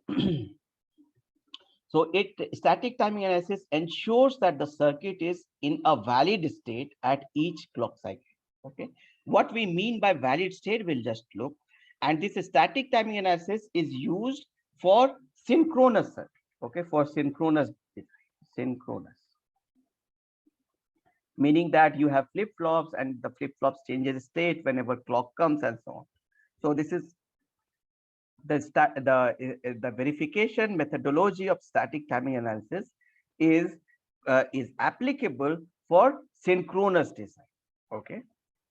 so static timing analysis ensures that the circuit is in a valid state at each clock cycle. Okay. What we mean by valid state, we'll just look. And this static timing analysis is used for synchronous circuit. Okay, for synchronous, meaning that you have flip-flops and the flip-flops changes state whenever clock comes and so on. So this is the verification methodology of static timing analysis is applicable for synchronous design. Okay.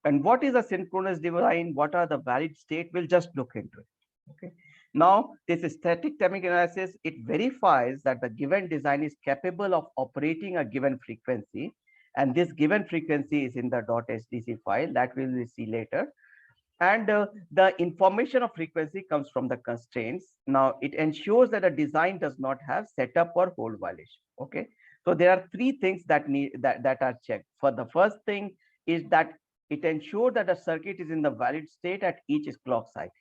And what is a synchronous design? What are the valid state? We'll just look into it. Okay. Now, this static timing analysis, it verifies that the given design is capable of operating a given frequency, and this given frequency is in the .sdc file that we will see later. And the information of frequency comes from the constraints. Now, it ensures that a design does not have setup or hold violation. Okay. So there are three things that are checked. For the first thing is that it ensures that a circuit is in the valid state at each clock cycle.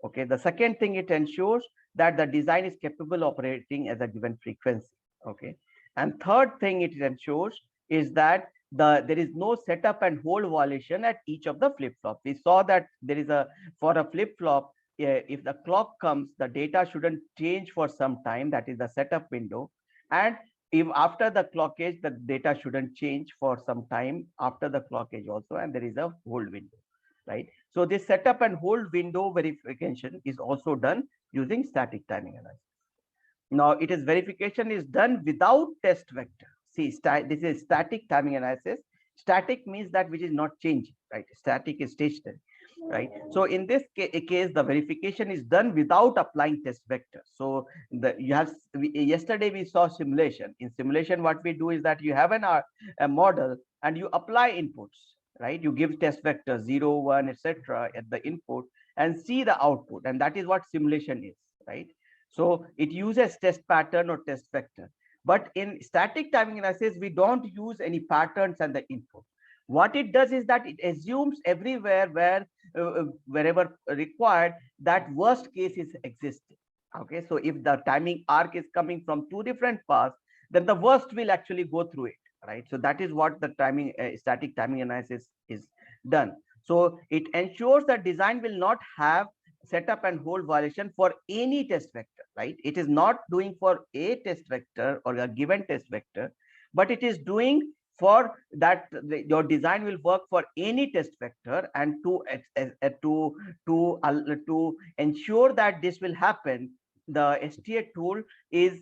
Okay. The second thing, it ensures that the design is capable of operating as a given frequency. Okay. And third thing it ensures is that there is no setup and hold violation at each of the flip-flop. We saw that there is for a flip-flop, if the clock comes, the data shouldn't change for some time. That is the setup window. And if after the clock age, the data shouldn't change for some time after the clock age also, and there is a hold window, right? So this setup and hold window verification is also done using static timing analysis. Now, it is verification is done without test vector. See, this is static timing analysis. Static means that which is not changing, right? Static is stationary, right? So in this case, the verification is done without applying test vector. So yesterday we saw simulation. In simulation, what we do is that you have a model and you apply inputs, right? You give test vector 0, 1, etc. at the input and see the output, and that is what simulation is, right? So it uses test pattern or test vector. But in static timing analysis, we don't use any patterns and the input. What it does is that it assumes everywhere wherever required that worst case is existing. Okay, so if the timing arc is coming from two different paths, then the worst will actually go through it, right? So that is what the static timing analysis is done. So it ensures that design will not have setup and hold violation for any test vector, right? It is not doing for a test vector or a given test vector, but it is doing for that your design will work for any test vector, and to ensure that this will happen, the STA tool is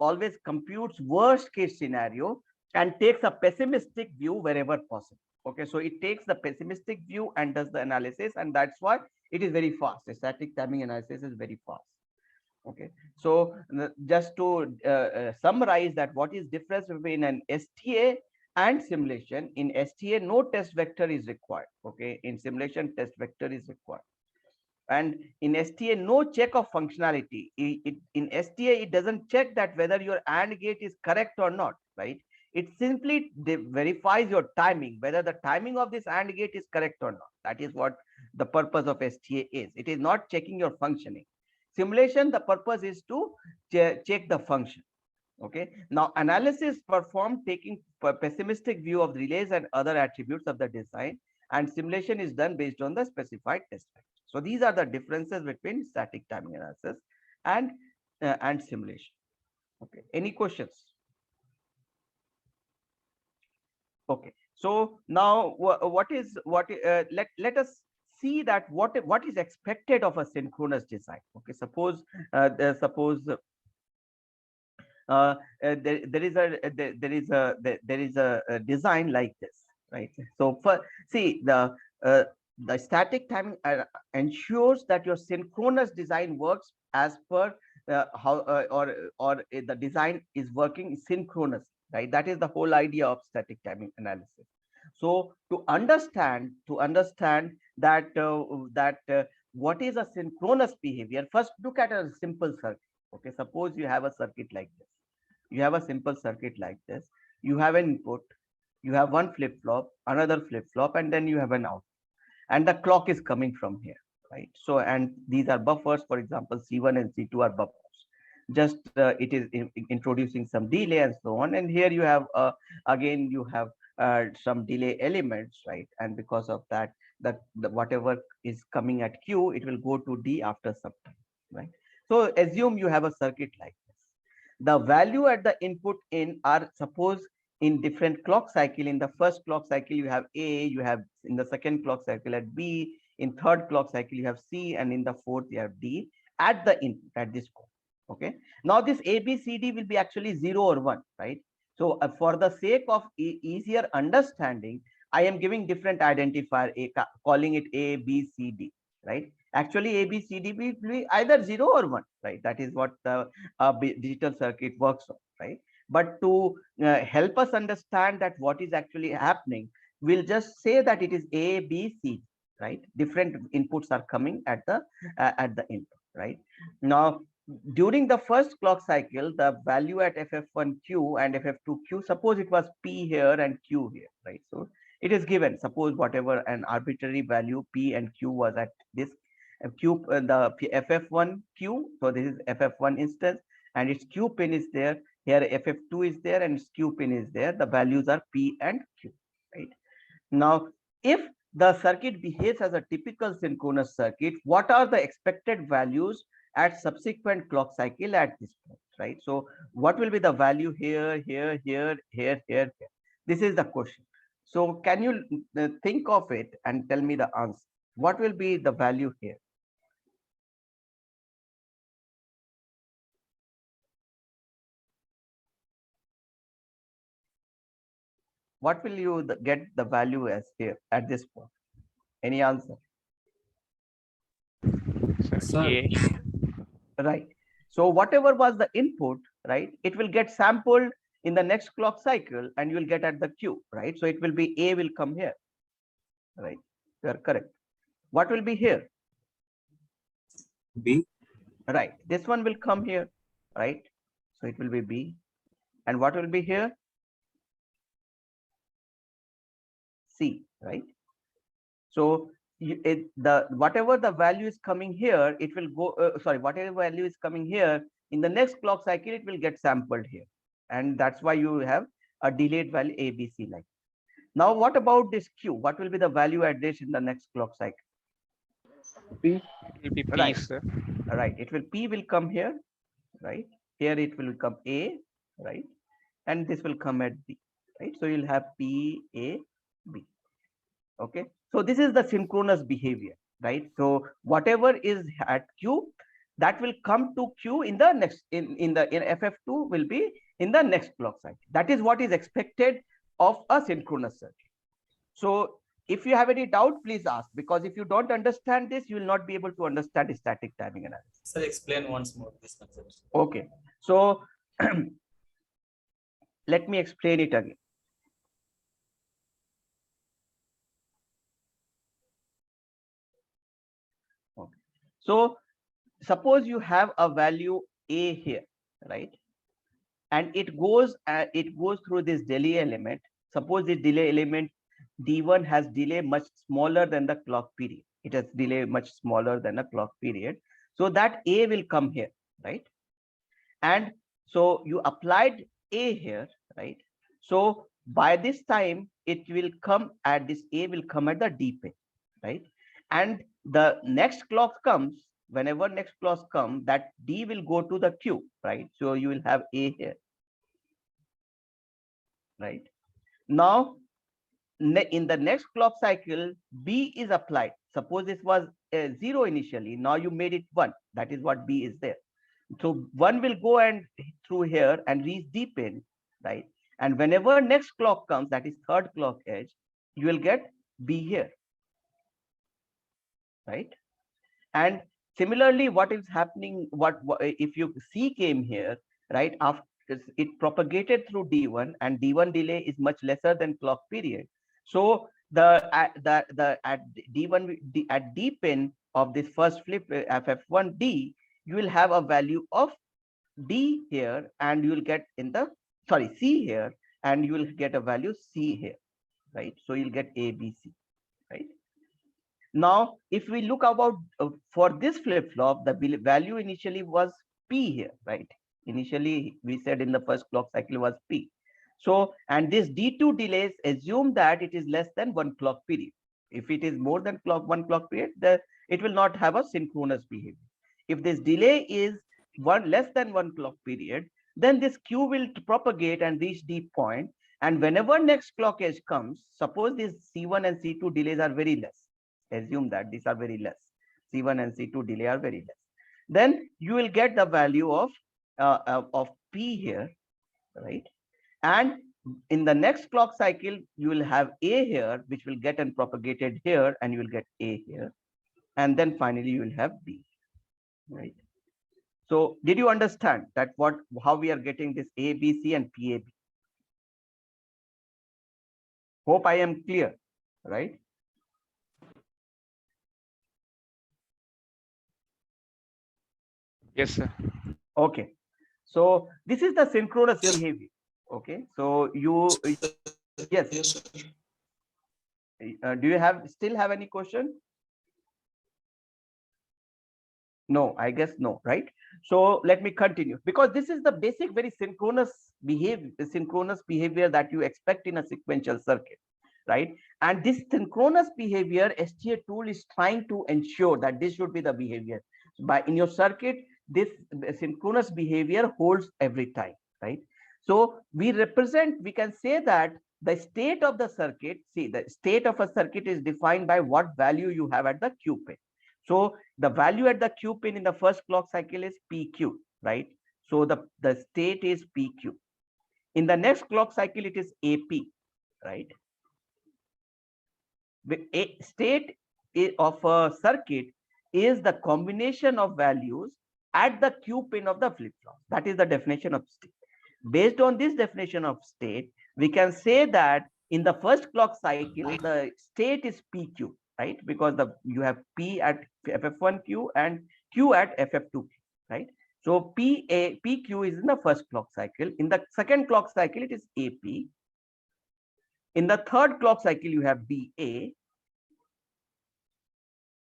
always computes worst case scenario and takes a pessimistic view wherever possible. Okay, so it takes the pessimistic view and does the analysis, and that's why it is very fast. The static timing analysis is very fast. Okay, so just to summarize that, what is difference between an STA and simulation? In STA, no test vector is required. Okay, in simulation, test vector is required. And in STA, no check of functionality. In STA, it doesn't check that whether your AND gate is correct or not, right? It simply verifies your timing, whether the timing of this AND gate is correct or not. That is what the purpose of STA is. It is not checking your functioning. Simulation, the purpose is to check the function. Okay. Now, analysis performed taking a pessimistic view of relays and other attributes of the design, and simulation is done based on the specified test vector. So these are the differences between static timing analysis and simulation. Okay. Any questions? Okay. So now let us see that what is expected of a synchronous design. Okay. Suppose there is a design like this, right? So the static timing ensures that your synchronous design works as per or the design is working synchronously, right? That is the whole idea of static timing analysis. So to understand that what is a synchronous behavior, first look at a simple circuit. Okay, suppose you have a circuit like this. You have a simple circuit like this. You have an input, you have one flip-flop, another flip-flop, and then you have an output. And the clock is coming from here, right? So, and these are buffers, for example, C1 and C2 are buffers. Just it is introducing some delay and so on. And here you have, again, you have some delay elements, right? And because of that, the whatever is coming at Q, it will go to D after some time, right? So assume you have a circuit like this. The value at the input in are, suppose, in different clock cycle. In the first clock cycle, you have A, you have in the second clock cycle at B, in third clock cycle, you have C, and in the fourth, you have D at the input at this point. Okay. Now this A, B, C, D will be actually 0 or 1, right? So for the sake of easier understanding, I am giving different identifier, calling it A, B, C, D, right? Actually, A, B, C, D will be either 0 or 1, right? That is what the digital circuit works on, right? But to help us understand that what is actually happening, we'll just say that it is A, B, C, right? Different inputs are coming at the input, right? Now, during the first clock cycle, the value at FF1Q and FF2Q, suppose it was P here and Q here, right? So it is given, suppose whatever an arbitrary value P and Q was at this Q, the FF1Q, so this is FF1 instance, and its Q pin is there. Here FF2 is there and its Q pin is there. The values are P and Q, right? Now, if the circuit behaves as a typical synchronous circuit, what are the expected values at subsequent clock cycle at this point, right? So what will be the value here, here, here, here, here, here? This is the question. So can you think of it and tell me the answer? What will be the value here? What will you get the value as here at this point? Any answer? A. Right. So whatever was the input, right, it will get sampled in the next clock cycle and you will get at the Q, right? So it will be A will come here, right? You are correct. What will be here? B. Right. This one will come here, right? So it will be B. And what will be here? C, right? So whatever the value is coming here, it will go, whatever value is coming here, in the next clock cycle, it will get sampled here. And that's why you have a delayed value ABC like. Now, what about this Q? What will be the value at this in the next clock cycle? P. It will be P, Right. sir. Right. P will come here, right? Here it will come A, right? And this will come at B, right? So you'll have P, A, B. Okay. So this is the synchronous behavior, right? So whatever is at Q, that will come to Q in the next in FF2 will be in the next clock cycle. That is what is expected of a synchronous circuit. So if you have any doubt, please ask, because if you don't understand this, you will not be able to understand static timing analysis. Sir, explain once more this concept. Okay, so let me explain it again. Okay. So suppose you have a value A here, right? And it goes through this delay element. Suppose the delay element D1 has delay much smaller than the clock period. It has delay much smaller than the clock period. So that A will come here, right? And so you applied A here, right? So by this time, it will come at this A will come at the D pin, right? And the next clock comes, whenever next clock comes, that D will go to the Q, right? So you will have A here, right? Now, in the next clock cycle, B is applied. Suppose this was 0 initially. Now you made it 1. That is what B is there. So 1 will go and through here and reach D pin, right? And whenever next clock comes, that is third clock edge, you will get B here, right? And similarly, what is happening? What if you C came here, right? After it propagated through D1, and D1 delay is much lesser than clock period. So at D1 at D pin of this first flip FF1D, you will have a value of D here, and you will get in the C here, and you will get a value C here, right? So you'll get A, B, C, right? Now, if we look about for this flip flop, the value initially was P here, right? Initially, we said in the first clock cycle was P. So, and this D2 delays assume that it is less than 1 clock period. If it is more than 1 clock period, it will not have a synchronous behavior. If this delay is less than 1 clock period, then this Q will propagate and reach D point. And whenever next clock edge comes, suppose these C1 and C2 delays are very less. Assume that these are very less. C1 and C2 delay are very less. Then you will get the value of P here, right? And in the next clock cycle, you will have A here, which will get and propagated here, and you will get A here. And then finally you will have B, right? So did you understand that how we are getting this A, B, C and PAB? Hope I am clear, right? Yes, sir. Okay. So this is the synchronous Yes. behavior. Okay. So you, yes. Yes, sir. Do you still have any question? No, I guess no, right? So let me continue, because this is the basic, very synchronous behavior that you expect in a sequential circuit, right? And this synchronous behavior, STA tool is trying to ensure that this should be the behavior. In your circuit, this synchronous behavior holds every time, right? So we can say that the state of the circuit, the state of a circuit is defined by what value you have at the Q pin. So the value at the Q pin in the first clock cycle is PQ, right? So the state is PQ. In the next clock cycle, it is AP, right? A state of a circuit is the combination of values at the Q pin of the flip-flop. That is the definition of state. Based on this definition of state, we can say that in the first clock cycle, the state is PQ, right? Because you have P at FF1Q and Q at FF2Q, right? So PQ is in the first clock cycle. In the second clock cycle, it is AP. In the third clock cycle, you have BA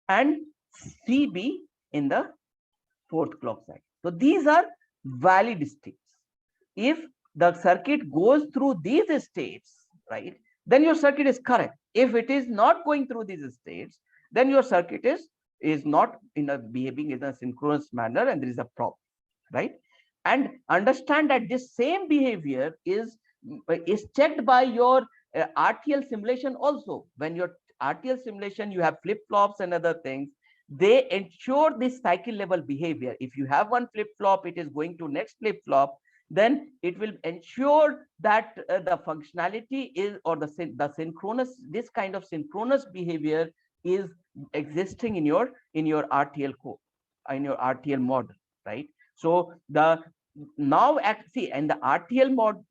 and CB in the fourth clock cycle. So these are valid states. If the circuit goes through these states, right, then your circuit is correct. If it is not going through these states, then your circuit is not behaving in a synchronous manner, and there is a problem, right? And understand that this same behavior is checked by your RTL simulation also. When your RTL simulation, you have flip-flops and other things, they ensure this cycle level behavior. If you have one flip-flop, it is going to next flip-flop, then it will ensure that the functionality is, or the synchronous, this kind of synchronous behavior is existing in your RTL code, in your RTL model, right? So the now see, and the RTL mod,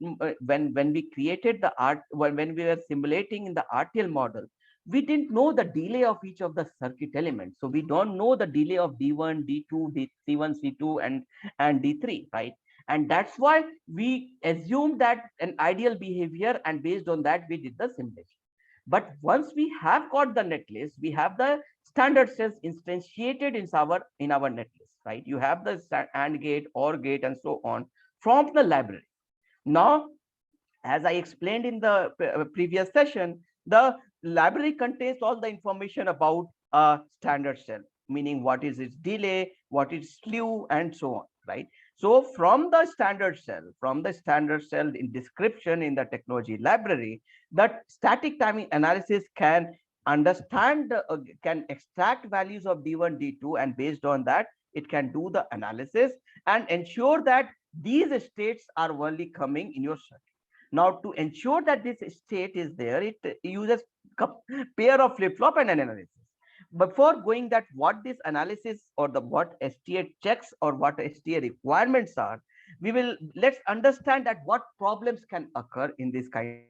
when we created the when we were simulating in the RTL model, we didn't know the delay of each of the circuit elements. So we don't know the delay of D1, D2, C1, C2, and D3, right? And that's why we assumed that an ideal behavior, and based on that, we did the simulation. But once we have got the netlist, we have the standard cells instantiated in our netlist, right? You have the AND gate, OR gate, and so on from the library. Now, as I explained in the previous session, the library contains all the information about a standard cell, meaning what is its delay, what is slew, and so on, right? So from the standard cell in description in the technology library, that static timing analysis can understand, can extract values of D1, D2, and based on that, it can do the analysis and ensure that these states are only coming in your circuit. Now, to ensure that this state is there, it uses a pair of flip-flop and an analysis. Before going that what this analysis or the what STA checks or what STA requirements are, let's understand that what problems can occur in this kind of